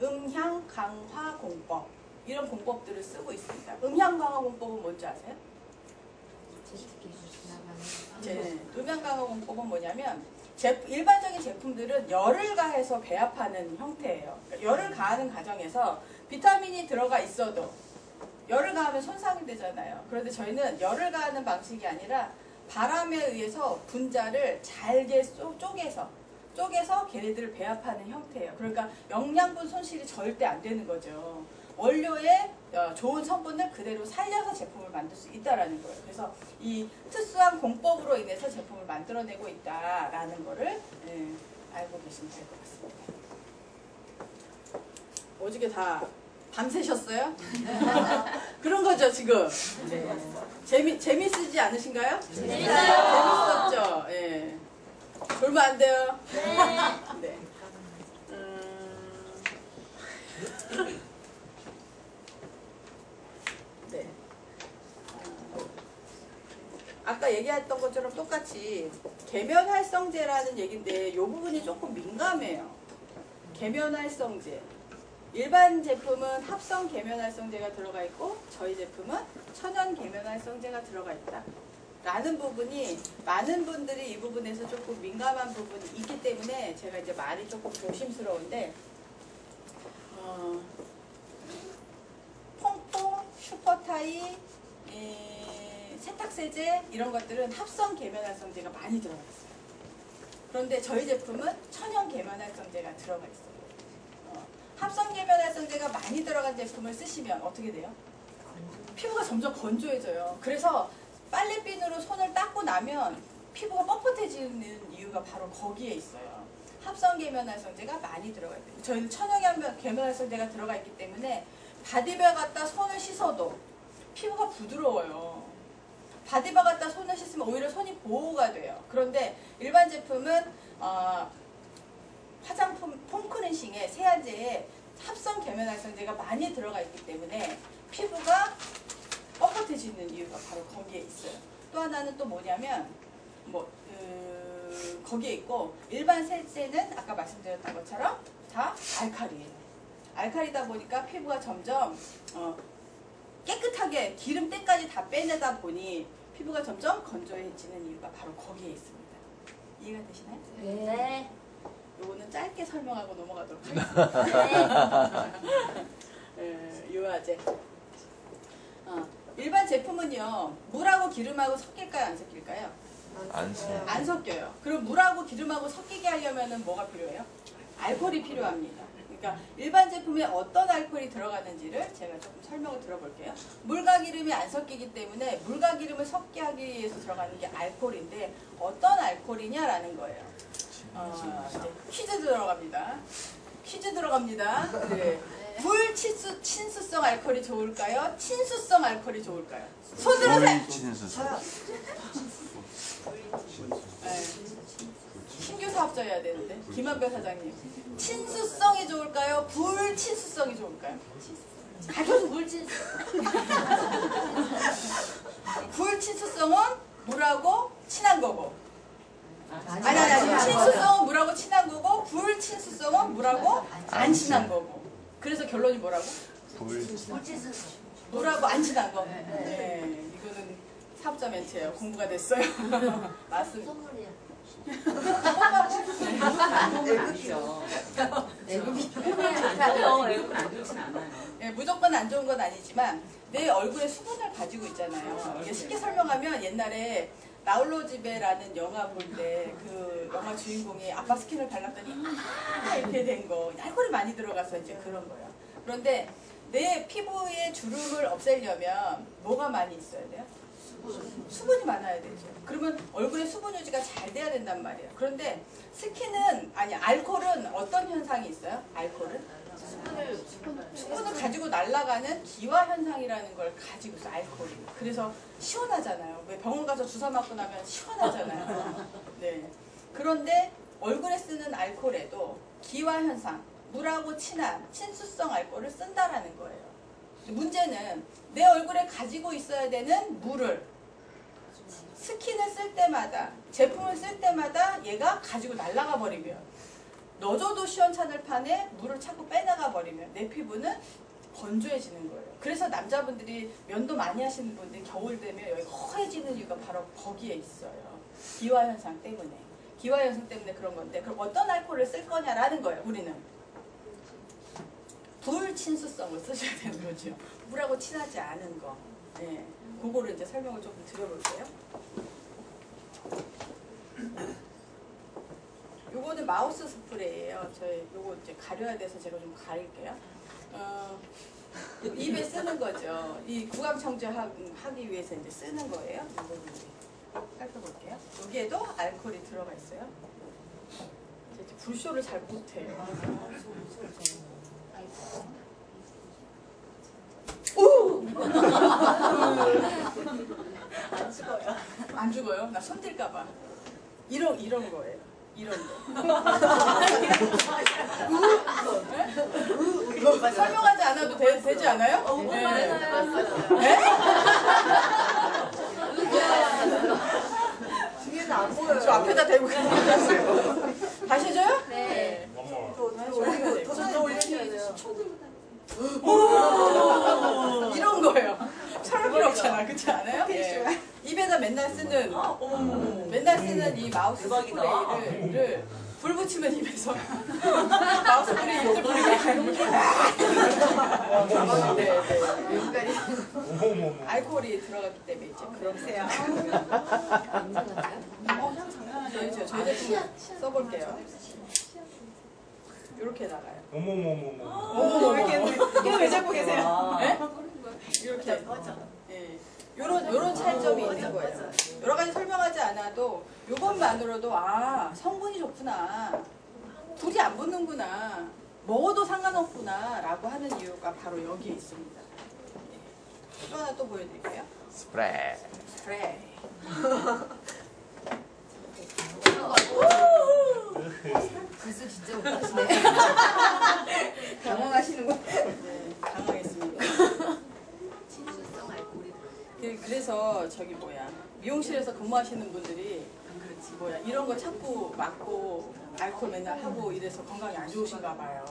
음향 강화 공법 이런 공법들을 쓰고 있습니다. 음향 강화 공법은 뭔지 아세요? 이제 음양강화 공법은 뭐냐면 일반적인 제품들은 열을 가해서 배합하는 형태예요. 그러니까 열을 가하는 과정에서 비타민이 들어가 있어도 열을 가하면 손상이 되잖아요. 그런데 저희는 열을 가하는 방식이 아니라 바람에 의해서 분자를 잘게 쪼개서 걔네들을 배합하는 형태예요. 그러니까 영양분 손실이 절대 안 되는 거죠. 원료의 좋은 성분을 그대로 살려서 제품을 만들 수 있다라는 거예요. 그래서 이 특수한 공법으로 인해서 제품을 만들어내고 있다라는 거를 알고 계시면 될 것 같습니다. 어저께 다 밤새셨어요? 그런 거죠 지금. 재밌으지 않으신가요? 재밌었죠. 예. 졸면 안 돼요. 네. 네. 아까 얘기했던 것처럼 똑같이 계면활성제라는 얘기인데 이 부분이 조금 민감해요. 계면활성제. 일반 제품은 합성 계면활성제가 들어가 있고 저희 제품은 천연 계면활성제가 들어가 있다. 라는 부분이 많은 분들이 이 부분에서 조금 민감한 부분이 있기 때문에 제가 이제 말이 조금 조심스러운데 퐁퐁, 슈퍼타이, 세탁세제 이런 것들은 합성 계면활성제가 많이 들어가 있어요. 그런데 저희 제품은 천연 계면활성제가 들어가 있어요. 합성 계면활성제가 많이 들어간 제품을 쓰시면 어떻게 돼요? 피부가 점점 건조해져요. 그래서 빨래비누로 손을 닦고 나면 피부가 뻣뻣해지는 이유가 바로 거기에 있어요. 합성 계면활성제가 많이 들어가 있대요. 저희는 천연 계면활성제가 들어가 있기 때문에 바디바 갖다 손을 씻어도 피부가 부드러워요. 바디바 갖다 손을 씻으면 오히려 손이 보호가 돼요. 그런데 일반 제품은 화장품 폼클렌싱에 세안제에 합성 계면활성제가 많이 들어가 있기 때문에 피부가 뻣뻣해지는 이유가 바로 거기에 있어요. 또 하나는 또 뭐냐면 거기에 있고 일반 세제는 아까 말씀드렸던 것처럼 다 알칼리예요. 알칼리다 보니까 피부가 점점 깨끗하게 기름때까지 다 빼내다 보니 피부가 점점 건조해지는 이유가 바로 거기에 있습니다. 이해가 되시나요? 네. 요거는 짧게 설명하고 넘어가도록 하겠습니다. 유화제. 일반 제품은요, 물하고 기름하고 섞일까요? 안 섞일까요? 안 섞여요. 그럼 물하고 기름하고 섞이게 하려면 뭐가 필요해요? 알코올이 필요합니다. 그러니까 일반 제품에 어떤 알코올이 들어가는지를 제가 조금 설명을 들어볼게요. 물과 기름이 안 섞이기 때문에 물과 기름을 섞게 하기 위해서 들어가는 게 알코올인데 어떤 알코올이냐라는 거예요. 이제 퀴즈 들어갑니다. 네. 불친수성 알코올이 좋을까요? 친수성 알코올이 좋을까요? 손 들으세요. 친수성. 신규 사업자여야 되는데 김한별 사장님. 친수성이 좋을까요? 불친수성이 좋을까요? 가져도 불친수성은 물하고 친한 거고. 아니. 친수성은 물하고 친한 거고 불친수성은 물하고 안 친한 거고. 그래서 결론이 뭐라고? 물하고 안 친한 거. 네, 이거는 사업자 멘트예요. 공부가 됐어요. 맞습니다. 선물이야. 애국은 안 좋진 않아요. 네, 무조건 안 좋은 건 아니지만 내 얼굴에 수분을 가지고 있잖아요. 이게 쉽게 설명하면 옛날에 나홀로집에라는 영화 볼 때 그 영화 주인공이 아빠 스킨을 발랐더니 이렇게 된 거. 알코올이 많이 들어가서 이제 그런 거예요. 그런데 내 피부의 주름을 없애려면 뭐가 많이 있어야 돼요? 수분이 많아야 되죠. 그러면 얼굴에 수분 유지가 잘 돼야 된단 말이에요. 그런데 알코올은 어떤 현상이 있어요? 알코올은? 수분을 가지고 날아가는 기화 현상이라는 걸 가지고 있어, 알코올이. 그래서 시원하잖아요. 왜 병원 가서 주사 맞고 나면 시원하잖아요. 네. 그런데 얼굴에 쓰는 알코올에도 기화 현상, 물하고 친한 친수성 알코올을 쓴다라는 거예요. 문제는 내 얼굴에 가지고 있어야 되는 물을 스킨을 쓸 때마다, 제품을 쓸 때마다 얘가 가지고 날아가 버리면, 넣어줘도 시원찮을 판에 물을 자꾸 빼나가 버리면 내 피부는 건조해지는 거예요. 그래서 남자분들이 면도 많이 하시는 분들이 겨울 되면 여기 허해지는 이유가 바로 거기에 있어요. 기화 현상 때문에. 기화 현상 때문에 그런 건데 그럼 어떤 알코올을 쓸 거냐라는 거예요. 우리는 불친수성을 쓰셔야 되는 거죠. 물하고 친하지 않은 거. 네. 그거를 이제 설명을 조금 드려볼게요. 요거는 마우스 스프레이예요. 저희 요거 이제 가려야 돼서 제가 좀 가릴게요. 입에 쓰는 거죠. 이 구강 청소하기 위해서 이제 쓰는 거예요. 이거를 살펴볼게요. 여기에도 알코올이 들어가 있어요. 이제 불쇼를 잘 못해요. 오! 안 죽어요. 안 죽어요? 나 손 댈까봐. 이런 거예요. 이런 거. 설명하지 않아도 되지 않아요? 네. 네? 뒤에는 안 보여요. 저 앞에다 대고 다시 해줘요? 네. 더 올려줘야 돼요. 이런 거예요. 설명 필요 없잖아. 그렇지 않아요? 예. 입에다 맨날 쓰는 이 마우스 스프레이를 불 붙이면 입에서 마우스 스프레이 입술 불리게 알코올이 들어갔기 때문에 이제 그러세요. 저희 제품 써볼게요. 이렇게 나가요. 어머머머머. 이게 왜 잡고 계세요? 네? 이렇게. 예. 요런 차이점이 있는 거예요. 여러 가지 설명하지 않아도 요것만으로도 아 성분이 좋구나. 불이 안 붙는구나. 먹어도 상관없구나 라고 하는 이유가 바로 여기에 있습니다. 또 하나 또 보여드릴게요. 스프레이. 스프레이. 글쎄 진짜 못하시네. 당황하시는군. 네, 당황했습니다. 친수성 알코올이 그래서 저기 미용실에서 근무하시는 분들이 이런 거 자꾸 맞고 알코올 맨날 하고 이래서 건강이 안 좋으신가 봐요.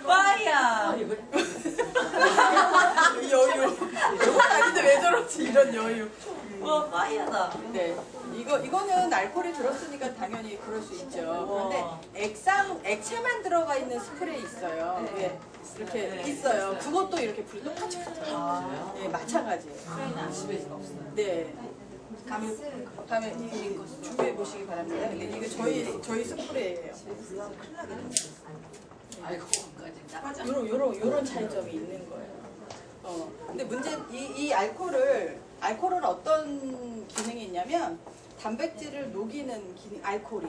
빠이야. 이 여유. 이건 아닌데 왜 저렇지 이런 여유. 와 빠이야다. 네, 이거는 알코올이 들었으니까 당연히 그럴 수 있죠. 그런데 액체만 들어가 있는 스프레이 있어요. 네, 이렇게 있어요. 그것도 이렇게 불이 똑같이 붙어요. 네, 마찬가지예요. 집에서 없어요. 네. 다음에 준비해 보시기 바랍니다. 근데 이게 저희 스프레이예요. 알코올까지. 요런 차이점이 있는 거예요. 근데 이 알코올은 어떤 기능이 있냐면 단백질을 녹이는 기능, 알코올이.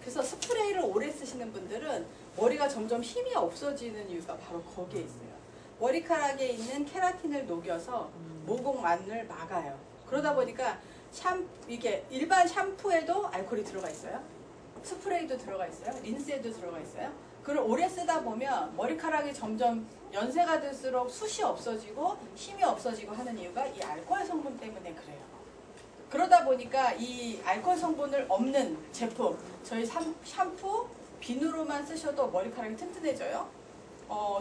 그래서 스프레이를 오래 쓰시는 분들은 머리가 점점 힘이 없어지는 이유가 바로 거기에 있어요. 머리카락에 있는 케라틴을 녹여서 모공만을 막아요. 그러다 보니까 이게 일반 샴푸에도 알코올이 들어가 있어요. 스프레이도 들어가 있어요. 린스에도 들어가 있어요. 그걸 오래 쓰다 보면 머리카락이 점점 연세가 들수록 숱이 없어지고 힘이 없어지고 하는 이유가 이 알코올 성분 때문에 그래요. 그러다 보니까 이 알코올 성분을 없는 제품, 저희 샴푸, 비누로만 쓰셔도 머리카락이 튼튼해져요.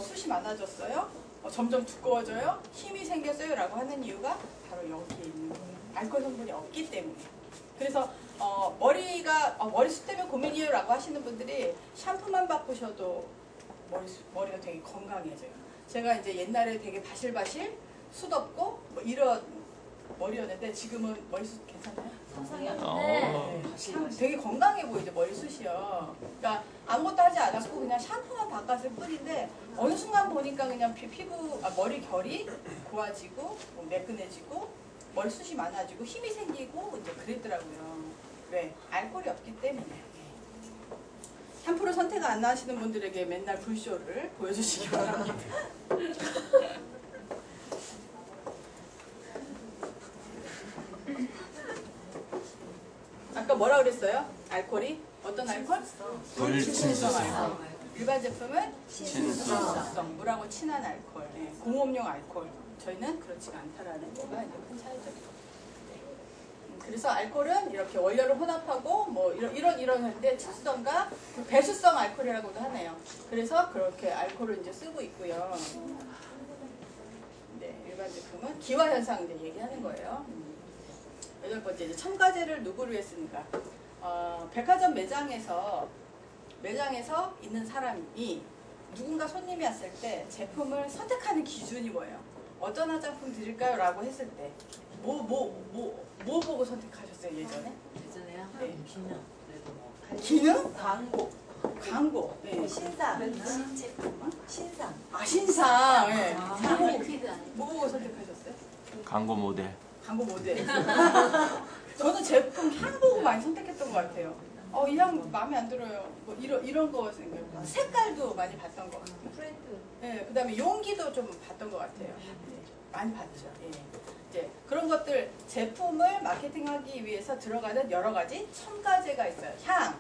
숱이 많아졌어요. 점점 두꺼워져요. 힘이 생겼어요. 라고 하는 이유가 바로 여기에 있는 거예요. 알코올 성분이 없기 때문에. 그래서 머리숱 때문에 고민이에요 라고 하시는 분들이 샴푸만 바꾸셔도 머리가 되게 건강해져요. 제가 이제 옛날에 되게 바실바실 숱 없고 이런 머리였는데 지금은 머리숱 괜찮아요? 참 되게 건강해 보이죠, 머리숱이요. 그러니까 아무것도 하지 않았고 그냥 샴푸만 바꿨을 뿐인데 어느 순간 보니까 그냥 머리 결이 고와지고 매끈해지고 머리숱이 많아지고 힘이 생기고 이제 그랬더라고요. 왜? 알코올이 없기 때문에. 샴푸를 선택 안 하시는 분들에게 맨날 불쇼를 보여주시기 바랍니다. 아까 뭐라 그랬어요? 알코올이? 어떤 알코올? 불친수성 알코올. 일반 제품은 친수성, 물하고 친한 알코올, 공업용 알코올. 저희는 그렇지가 않다라는 거가 이제 큰 차이점이죠. 그래서 알코올은 이렇게 원료를 혼합하고 뭐 이런 하는데 측성과 배수성 알코올이라고도 하네요. 그래서 그렇게 알코올을 이제 쓰고 있고요. 네, 일반 제품은 기화 현상 이제 얘기하는 거예요. 8번째, 이제 첨가제를 누구를 위해 쓰는가? 백화점 매장에서 있는 사람이 누군가 손님이 왔을 때 제품을 선택하는 기준이 뭐예요? 어떤 화장품 드릴까요? 라고 했을 때 뭐 보고 선택하셨어요, 예전에? 예전에요? 네. 기능. 그래도 뭐. 기능? 광고. 네. 신상. 신상. 아, 신상. 네. 아, 뭐 보고 선택하셨어요? 광고 모델. 광고 모델. 저는 제품 향 보고 많이 선택했던 것 같아요. 이 향 마음에 안 들어요. 뭐 이런 거 생각해요. 색깔도 많이 봤던 것 같아요. 브랜드. 네, 그다음에 용기도 좀 봤던 것 같아요. 네, 많이 봤죠. 예. 이제 그런 것들 제품을 마케팅하기 위해서 들어가는 여러 가지 첨가제가 있어요. 향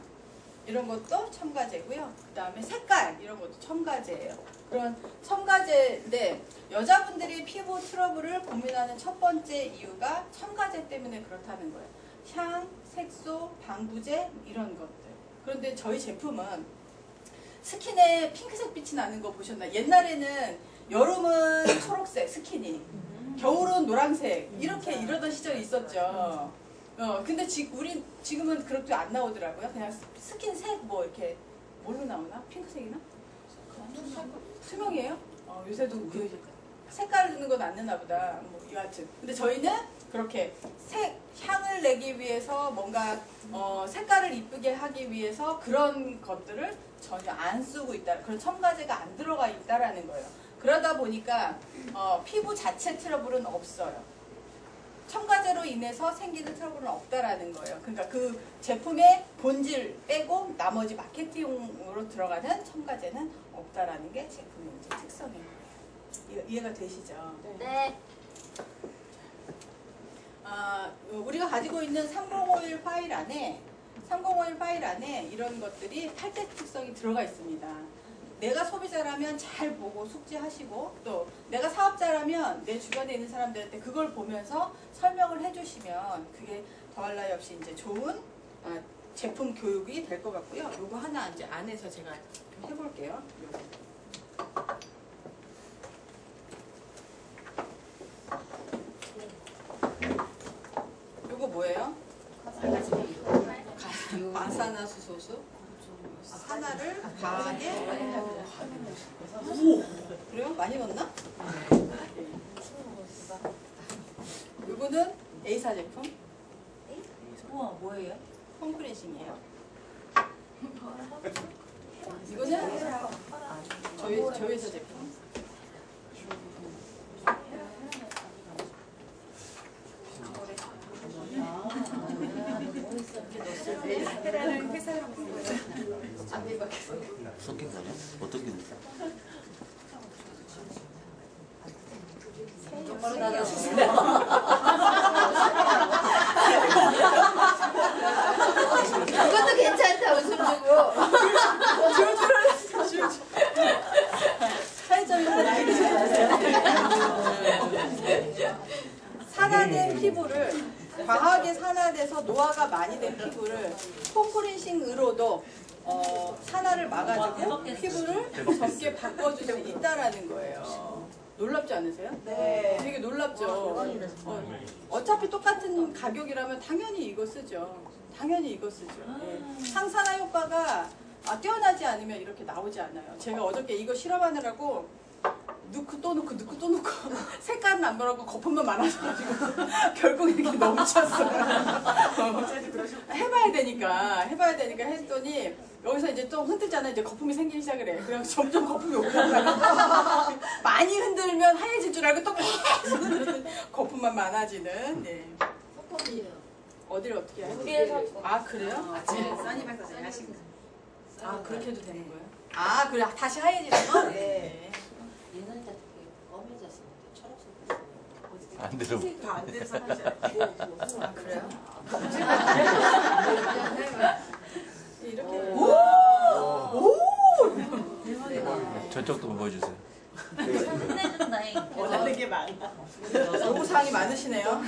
이런 것도 첨가제고요. 그다음에 색깔 이런 것도 첨가제예요. 그런 첨가제인데 여자분들이 피부 트러블을 고민하는 첫 번째 이유가 첨가제 때문에 그렇다는 거예요. 향, 색소, 방부제 이런 것들. 그런데 저희 제품은 스킨에 핑크색 빛이 나는 거 보셨나요? 옛날에는 여름은 초록색 스킨이, 겨울은 노란색 이렇게 이러던 시절이 있었죠. 근데 지금은 그렇게 안 나오더라고요. 그냥 스킨색 뭐 이렇게 뭘로 나오나? 핑크색이나? 투명이에요? 요새도 그 색깔을 넣는 건 안 넣나 보다. 뭐 여하튼. 근데 저희는 그렇게 향을 내기 위해서 뭔가 색깔을 이쁘게 하기 위해서 그런 것들을 전혀 안 쓰고 있다. 그런 첨가제가 안 들어가 있다라는 거예요. 그러다 보니까 피부 자체 트러블은 없어요. 첨가제로 인해서 생기는 트러블은 없다라는 거예요. 그러니까 그 제품의 본질 빼고 나머지 마케팅으로 들어가는 첨가제는 없다라는 게 제품의 이제 특성이에요. 이해가 되시죠? 네. 우리가 가지고 있는 3051 파일 안에 이런 것들이 8대 특성이 들어가 있습니다. 내가 소비자라면 잘 보고 숙지하시고 또 내가 사업자라면 내 주변에 있는 사람들한테 그걸 보면서 설명을 해주시면 그게 더할 나위 없이 이제 좋은 제품 교육이 될 것 같고요. 요거 하나 이제 안에서 제가 좀 해볼게요. 요거 뭐예요? 아사나수소수 하나를 과하게 그래요? 많이 넣었나? 요거는 A사 제품 우와, 뭐예요? 홈크레싱이에요. 이거는 저희 회사 제품. 헤라는 회사를 한번 보여요. 섞인 거냐? 어떻게 됐어? 똑바로 나눠주세요. 그것도 괜찮다 웃음 주고. 차이점이 산화된 피부를 과하게 산화돼서 노화가 많이 된 피부를 폼크레싱으로도 산화를 막아주고 피부를 젊게 바꿔줄 수 있다라는 거예요. 놀랍지 않으세요? 네. 되게 놀랍죠. 어차피 똑같은 가격이라면 당연히 이거 쓰죠. 당연히 이거 쓰죠. 예. 항산화 효과가 뛰어나지 않으면 이렇게 나오지 않아요. 제가 어저께 이거 실험하느라고 넣고 또 넣고 색깔은 안 변하고 거품만 많아져가지고 결국 이렇게 넘쳤어요. 해봐야 되니까 했더니 여기서 이제 좀 흔들잖아요. 이제 거품이 생기기 시작을 해. 그래서 점점 거품이 올라가요. 많이 흔들면 하얘질 줄 알고 또 계속 흔들면 거품만 많아지는. 네. 어디를 어떻게 해요? 아 그래요? 써니면서 제가 하신 거. 그렇게 해도 되는 거예요? 그래 다시 하얘지는 거? 네. 옛날에 되게 검해졌었는데 초록색. 안 들어. 다안 돼서 하죠. 그래요? 이렇게. 저쪽도 보여주세요. 혼내준다잉. 원하는 게 많아. 요구사항이 많으시네요.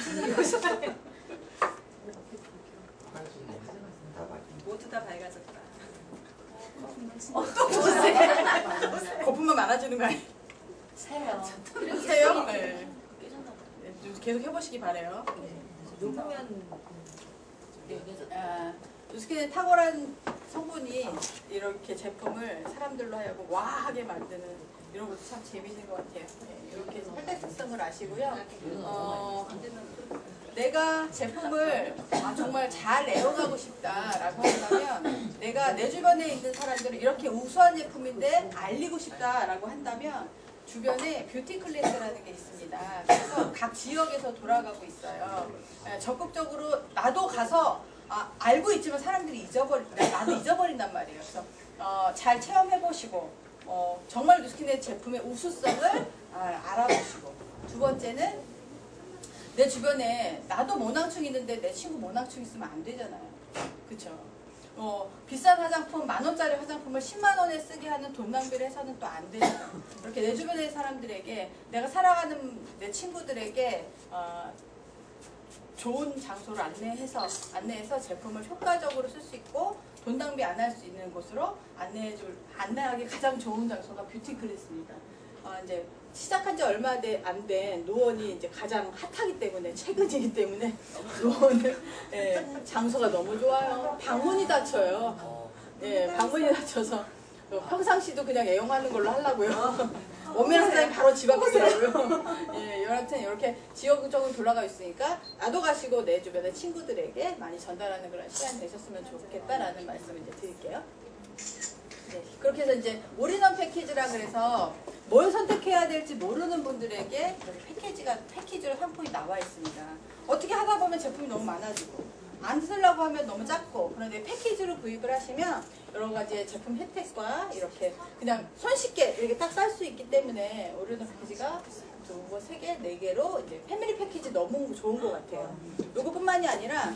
또 보세요. 거품만 많아지는 거 아니에요? 새요. 세요? 네. 좀 계속 해보시기 바래요. 녹으면 누스킨의 탁월한 성분이 이렇게 제품을 사람들로 하여금 와하게 만드는 이런 것도 참 재미있는 것 같아요. 네, 이렇게 해서 활동 특성을 아시고요. 내가 제품을 정말 잘 애용하고 싶다라고 한다면, 내가 내 주변에 있는 사람들을 이렇게 우수한 제품인데 알리고 싶다라고 한다면 주변에 뷰티 클래스라는 게 있습니다. 그래서 각 지역에서 돌아가고 있어요. 적극적으로 나도 가서 알고 있지만 사람들이 나도 잊어버린단 말이에요. 그래서 잘 체험해보시고 정말 누스킨의 제품의 우수성을 알아보시고, 두 번째는 내 주변에 나도 모낭충 있는데 내 친구 모낭충 있으면 안 되잖아요. 그쵸? 비싼 화장품, 10,000원짜리 화장품을 10만 원에 쓰게 하는 돈 낭비를 해서는 또 안 되잖아요. 이렇게 내 주변의 사람들에게, 내가 살아가는 내 친구들에게 좋은 장소를 안내해서 제품을 효과적으로 쓸 수 있고 돈 낭비 안 할 수 있는 곳으로 안내하기 가장 좋은 장소가 뷰티 클래스입니다. 이제 시작한 지 얼마 안 된 노원이 이제 가장 핫하기 때문에, 최근이기 때문에 노원은 장소가 너무 좋아요. 방문이 닫혀요. 방문이 닫혀서 평상시도 그냥 애용하는 걸로 하려고요. 오면 사장님 바로 집 앞에 있더라고요. 여하튼 이렇게 지역적으로 돌아가 있으니까 나도 가시고 내 주변의 친구들에게 많이 전달하는 그런 시간이 되셨으면 좋겠다라는 말씀을 이제 드릴게요. 네, 그렇게 해서 이제 올인원 패키지라 그래서 뭘 선택해야 될지 모르는 분들에게 패키지로 상품이 나와 있습니다. 어떻게 하다 보면 제품이 너무 많아지고 안 쓰려고 하면 너무 작고, 그런데 패키지로 구입을 하시면 여러 가지의 제품 혜택과 이렇게 그냥 손쉽게 이렇게 딱 쌀 수 있기 때문에 올인원 패키지가 좋은 거 3개, 4개로 이제 패밀리 패키지 너무 좋은 것 같아요. 요거뿐만이 아니라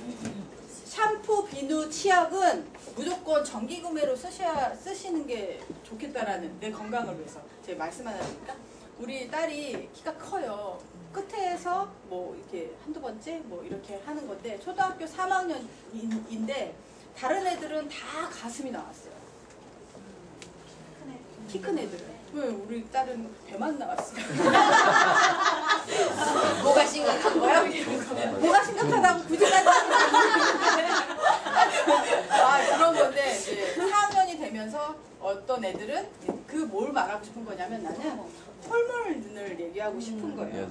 샴푸, 비누, 치약은 무조건 정기 구매로 쓰시는 게 좋겠다라는, 내 건강을 위해서 제가 말씀 하나 드릴까? 우리 딸이 키가 커요. 끝에서 뭐 이렇게 한두 번째 뭐 이렇게 하는 건데, 초등학교 3학년인데 다른 애들은 다 가슴이 나왔어요. 키 큰 애들은. 왜 우리 딸은 배만 나왔어요. 뭐가 심각한 거야? 뭐가 심각하다고 굳이 그런 건데, 이제 4학년이 되면서 어떤 애들은 뭘 말하고 싶은 거냐면, 나는 호르몬을 얘기하고 싶은 거예요.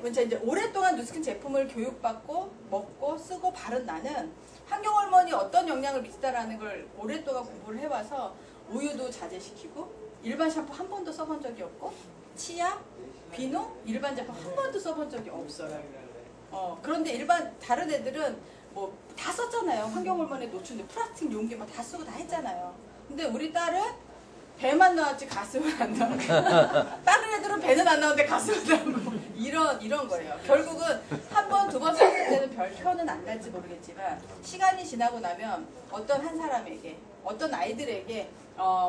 이제 오랫동안 누스킨 제품을 교육받고 먹고 쓰고 바른 나는 환경 호르몬이 어떤 영향을 미친다라는 걸 오랫동안 공부를 해와서 우유도 자제시키고, 일반 샴푸 한 번도 써본 적이 없고, 치약, 비누, 일반 제품 한 번도 써본 적이 없어요. 그런데 다른 애들은 뭐 다 썼잖아요. 환경 호르몬에 노출된 플라스틱 용기 막 다 쓰고 다 했잖아요. 근데 우리 딸은 배만 나왔지 가슴은 안 나오고, 다른 애들은 배는 안 나오는데 가슴은 나오고, 이런 거예요. 결국은 한 번, 두 번 썼을 때는 별 표는 안 날지 모르겠지만, 시간이 지나고 나면 어떤 한 사람에게, 어떤 아이들에게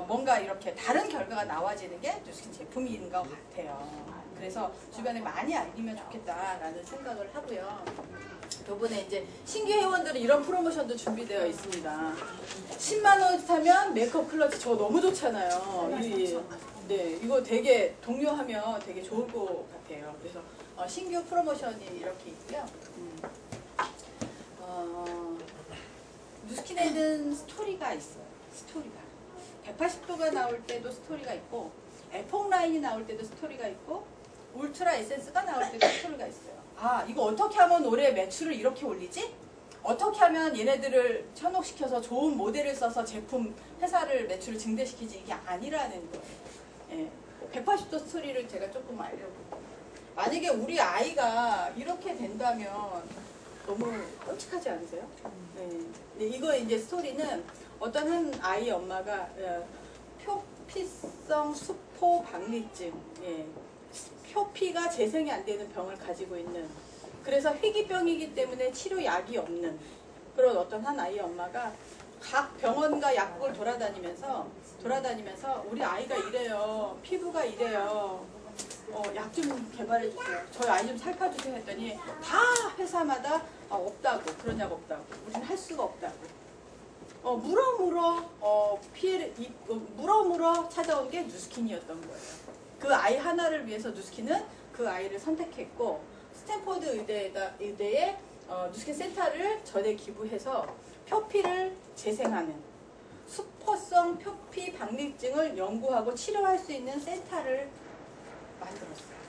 뭔가 이렇게 다른 결과가 나와지는 게 누스킨 제품인 것 같아요. 그래서 주변에 많이 알리면 좋겠다라는 생각을 하고요. 이번에 이제 신규 회원들은 이런 프로모션도 준비되어 있습니다. 10만 원 사면 메이크업 클러치, 저거 너무 좋잖아요. 네, 이거 되게 동료하면 되게 좋을 것 같아요. 그래서 신규 프로모션이 이렇게 있고요. 누스킨에는 스토리가 있어요. 스토리가 180도가 나올 때도 스토리가 있고, 에폭 라인이 나올 때도 스토리가 있고, 울트라 에센스가 나올 때도 스토리가 있어요. 이거 어떻게 하면 올해 매출을 이렇게 올리지? 어떻게 하면 얘네들을 현혹시켜서 좋은 모델을 써서 제품 회사를 매출을 증대시키지? 이게 아니라는 거예요. 180도 스토리를 제가 조금 알려볼게요. 만약에 우리 아이가 이렇게 된다면 너무 끔찍하지 않으세요? 네, 이거 이제 스토리는 어떤 한 아이 엄마가 표피성 수포 박리증, 표피가 재생이 안 되는 병을 가지고 있는, 그래서 희귀병이기 때문에 치료약이 없는 그런 어떤 한 아이 엄마가 각 병원과 약국을 돌아다니면서 우리 아이가 이래요, 피부가 이래요, 약 좀 개발해 주세요, 저희 아이 좀 살펴주세요 했더니 다 회사마다 없다고, 그런 약 없다고, 우리는 할 수가 없다고. 물어 찾아온 게 누스킨이었던 거예요. 그 아이 하나를 위해서 누스킨은 그 아이를 선택했고 스탠포드 의대에 누스킨 센터를 전에 기부해서 표피를 재생하는 수포성 표피 박립증을 연구하고 치료할 수 있는 센터를 만들었어요.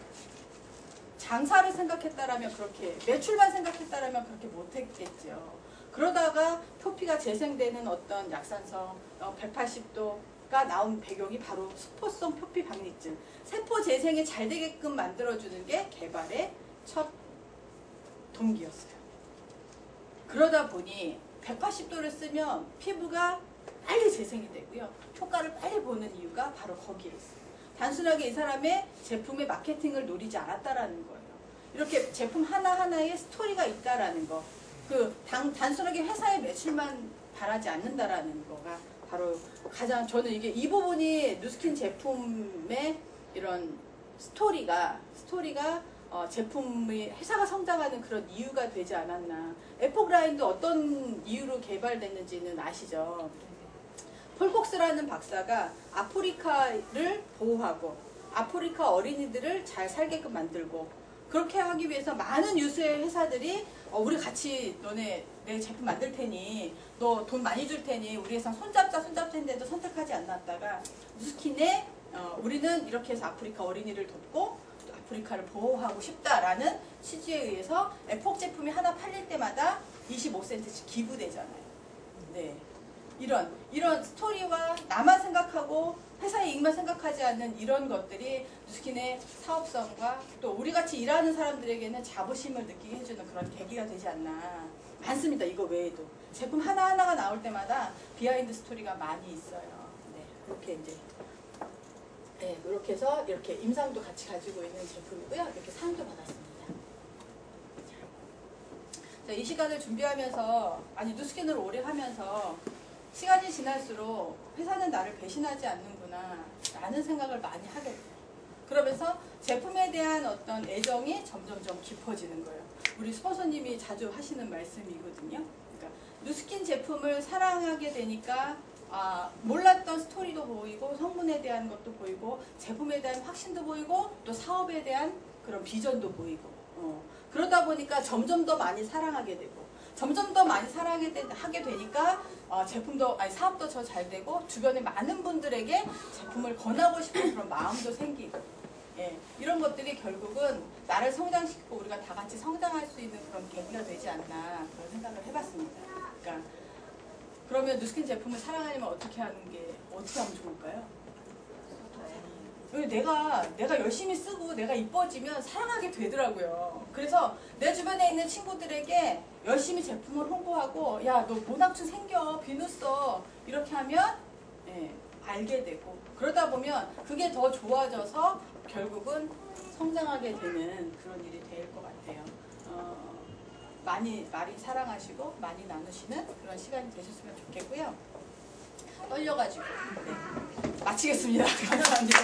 장사를 생각했다라면 그렇게, 매출만 생각했다라면 그렇게 못했겠죠. 그러다가 표피가 재생되는 어떤 약산성 180도가 나온 배경이 바로 수포성 표피 박립증, 세포 재생이 잘 되게끔 만들어주는 게 개발의 첫 동기였어요. 그러다 보니 180도를 쓰면 피부가 빨리 재생이 되고요. 효과를 빨리 보는 이유가 바로 거기에 있어요. 단순하게 이 사람의 제품의 마케팅을 노리지 않았다라는 거예요. 이렇게 제품 하나하나에 스토리가 있다라는 거. 단순하게 회사의 매출만 바라지 않는다라는 거가 바로 가장, 저는 이 부분이 누스킨 제품의 이런 스토리가 제품의 회사가 성장하는 그런 이유가 되지 않았나. 에포그라인도 어떤 이유로 개발됐는지는 아시죠? 폴콕스라는 박사가 아프리카를 보호하고 아프리카 어린이들을 잘 살게끔 만들고, 그렇게 하기 위해서 많은 유수의 회사들이 우리 같이 너네 내 제품 만들 테니 너 돈 많이 줄 테니 우리 회사 손잡자인데도 선택하지 않았다가 누스킨에 우리는 이렇게 해서 아프리카 어린이를 돕고 또 아프리카를 보호하고 싶다라는 취지에 의해서 에폭 제품이 하나 팔릴 때마다 25센트씩 기부되잖아요. 네. 이런 스토리와 나만 생각하고 회사의 이익만 생각하지 않는 이런 것들이 누스킨의 사업성과 또 우리같이 일하는 사람들에게는 자부심을 느끼게 해주는 그런 계기가 되지 않나. 많습니다. 이거 외에도. 제품 하나하나가 나올 때마다 비하인드 스토리가 많이 있어요. 네, 그렇게 이제. 네, 이렇게 해서 이렇게 임상도 같이 가지고 있는 제품이고요. 이렇게 상도 받았습니다. 자, 이 시간을 준비하면서, 누스킨을 오래 하면서 시간이 지날수록 회사는 나를 배신하지 않는구나 라는 생각을 많이 하게 돼요. 그러면서 제품에 대한 어떤 애정이 점점점 깊어지는 거예요. 우리 스폰서님이 자주 하시는 말씀이거든요. 그러니까 누스킨 제품을 사랑하게 되니까 몰랐던 스토리도 보이고 성분에 대한 것도 보이고 제품에 대한 확신도 보이고 또 사업에 대한 그런 비전도 보이고 그러다 보니까 점점 더 많이 사랑하게 되고 점점 더 많이 사랑하게 되니까 사업도 더 잘 되고 주변에 많은 분들에게 제품을 권하고 싶은 그런 마음도 생기고, 예, 이런 것들이 결국은 나를 성장시키고 우리가 다 같이 성장할 수 있는 그런 계기가 되지 않나 그런 생각을 해봤습니다. 그러니까 그러면 누스킨 제품을 사랑하려면 어떻게 하면 좋을까요? 내가 열심히 쓰고 내가 이뻐지면 사랑하게 되더라고요. 그래서 내 주변에 있는 친구들에게 열심히 제품을 홍보하고 야, 너 모낭충 생겨, 비누 써 이렇게 하면 알게 되고, 그러다 보면 그게 더 좋아져서 결국은 성장하게 되는 그런 일이 될 것 같아요. 많이 사랑하시고 많이 나누시는 그런 시간이 되셨으면 좋겠고요. 떨려가지고 마치겠습니다. 감사합니다.